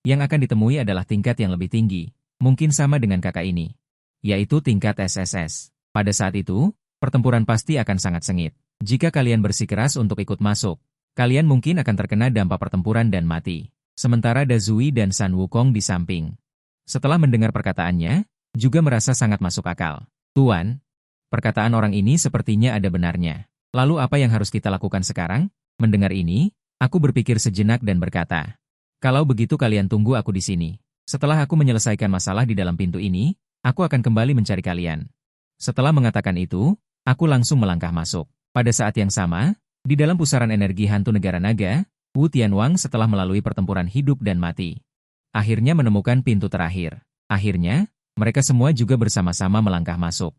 yang akan ditemui adalah tingkat yang lebih tinggi, mungkin sama dengan kakak ini, yaitu tingkat SSS. Pada saat itu, pertempuran pasti akan sangat sengit. Jika kalian bersikeras untuk ikut masuk, kalian mungkin akan terkena dampak pertempuran dan mati. Sementara Da Zui dan San Wukong di samping. Setelah mendengar perkataannya, juga merasa sangat masuk akal. Tuan, perkataan orang ini sepertinya ada benarnya. Lalu apa yang harus kita lakukan sekarang? Mendengar ini, aku berpikir sejenak dan berkata, kalau begitu kalian tunggu aku di sini. Setelah aku menyelesaikan masalah di dalam pintu ini, aku akan kembali mencari kalian. Setelah mengatakan itu, aku langsung melangkah masuk. Pada saat yang sama, di dalam pusaran energi hantu negara naga, Wu Tianwang setelah melalui pertempuran hidup dan mati, akhirnya menemukan pintu terakhir. Akhirnya, mereka semua juga bersama-sama melangkah masuk.